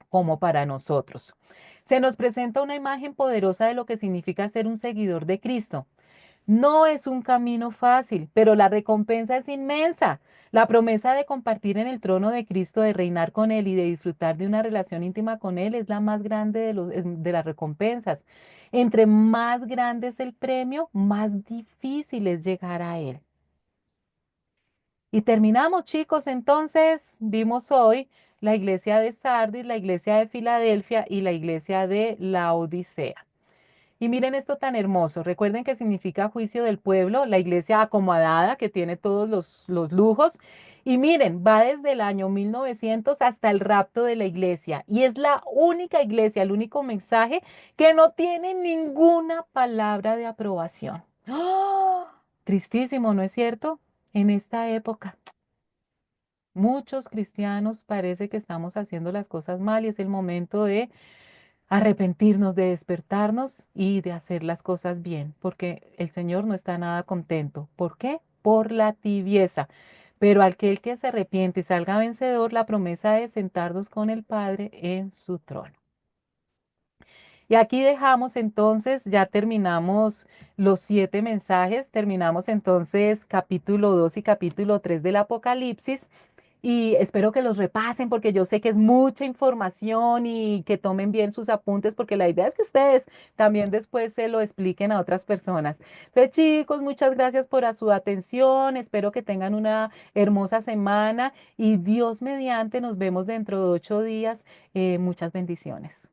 como para nosotros. Se nos presenta una imagen poderosa de lo que significa ser un seguidor de Cristo. No es un camino fácil, pero la recompensa es inmensa. La promesa de compartir en el trono de Cristo, de reinar con Él y de disfrutar de una relación íntima con Él es la más grande de las recompensas. Entre más grande es el premio, más difícil es llegar a Él. Y terminamos, chicos. Entonces, vimos hoy la iglesia de Sardis, la iglesia de Filadelfia y la iglesia de la Odisea. Y miren esto tan hermoso. Recuerden que significa juicio del pueblo, la iglesia acomodada que tiene todos los lujos. Y miren, va desde el año 1900 hasta el rapto de la iglesia. Y es la única iglesia, el único mensaje que no tiene ninguna palabra de aprobación. ¡Ah! Tristísimo, ¿no es cierto? En esta época. Muchos cristianos parece que estamos haciendo las cosas mal y es el momento de arrepentirnos, de despertarnos y de hacer las cosas bien, porque el Señor no está nada contento. ¿Por qué? Por la tibieza. Pero aquel que se arrepiente y salga vencedor, la promesa de sentarnos con el Padre en su trono. Y aquí dejamos entonces, ya terminamos los 7 mensajes, terminamos entonces capítulo 2 y capítulo 3 del Apocalipsis. Y espero que los repasen porque yo sé que es mucha información y que tomen bien sus apuntes porque la idea es que ustedes también después se lo expliquen a otras personas. Entonces, chicos, muchas gracias por su atención. Espero que tengan una hermosa semana y Dios mediante nos vemos dentro de 8 días. Muchas bendiciones.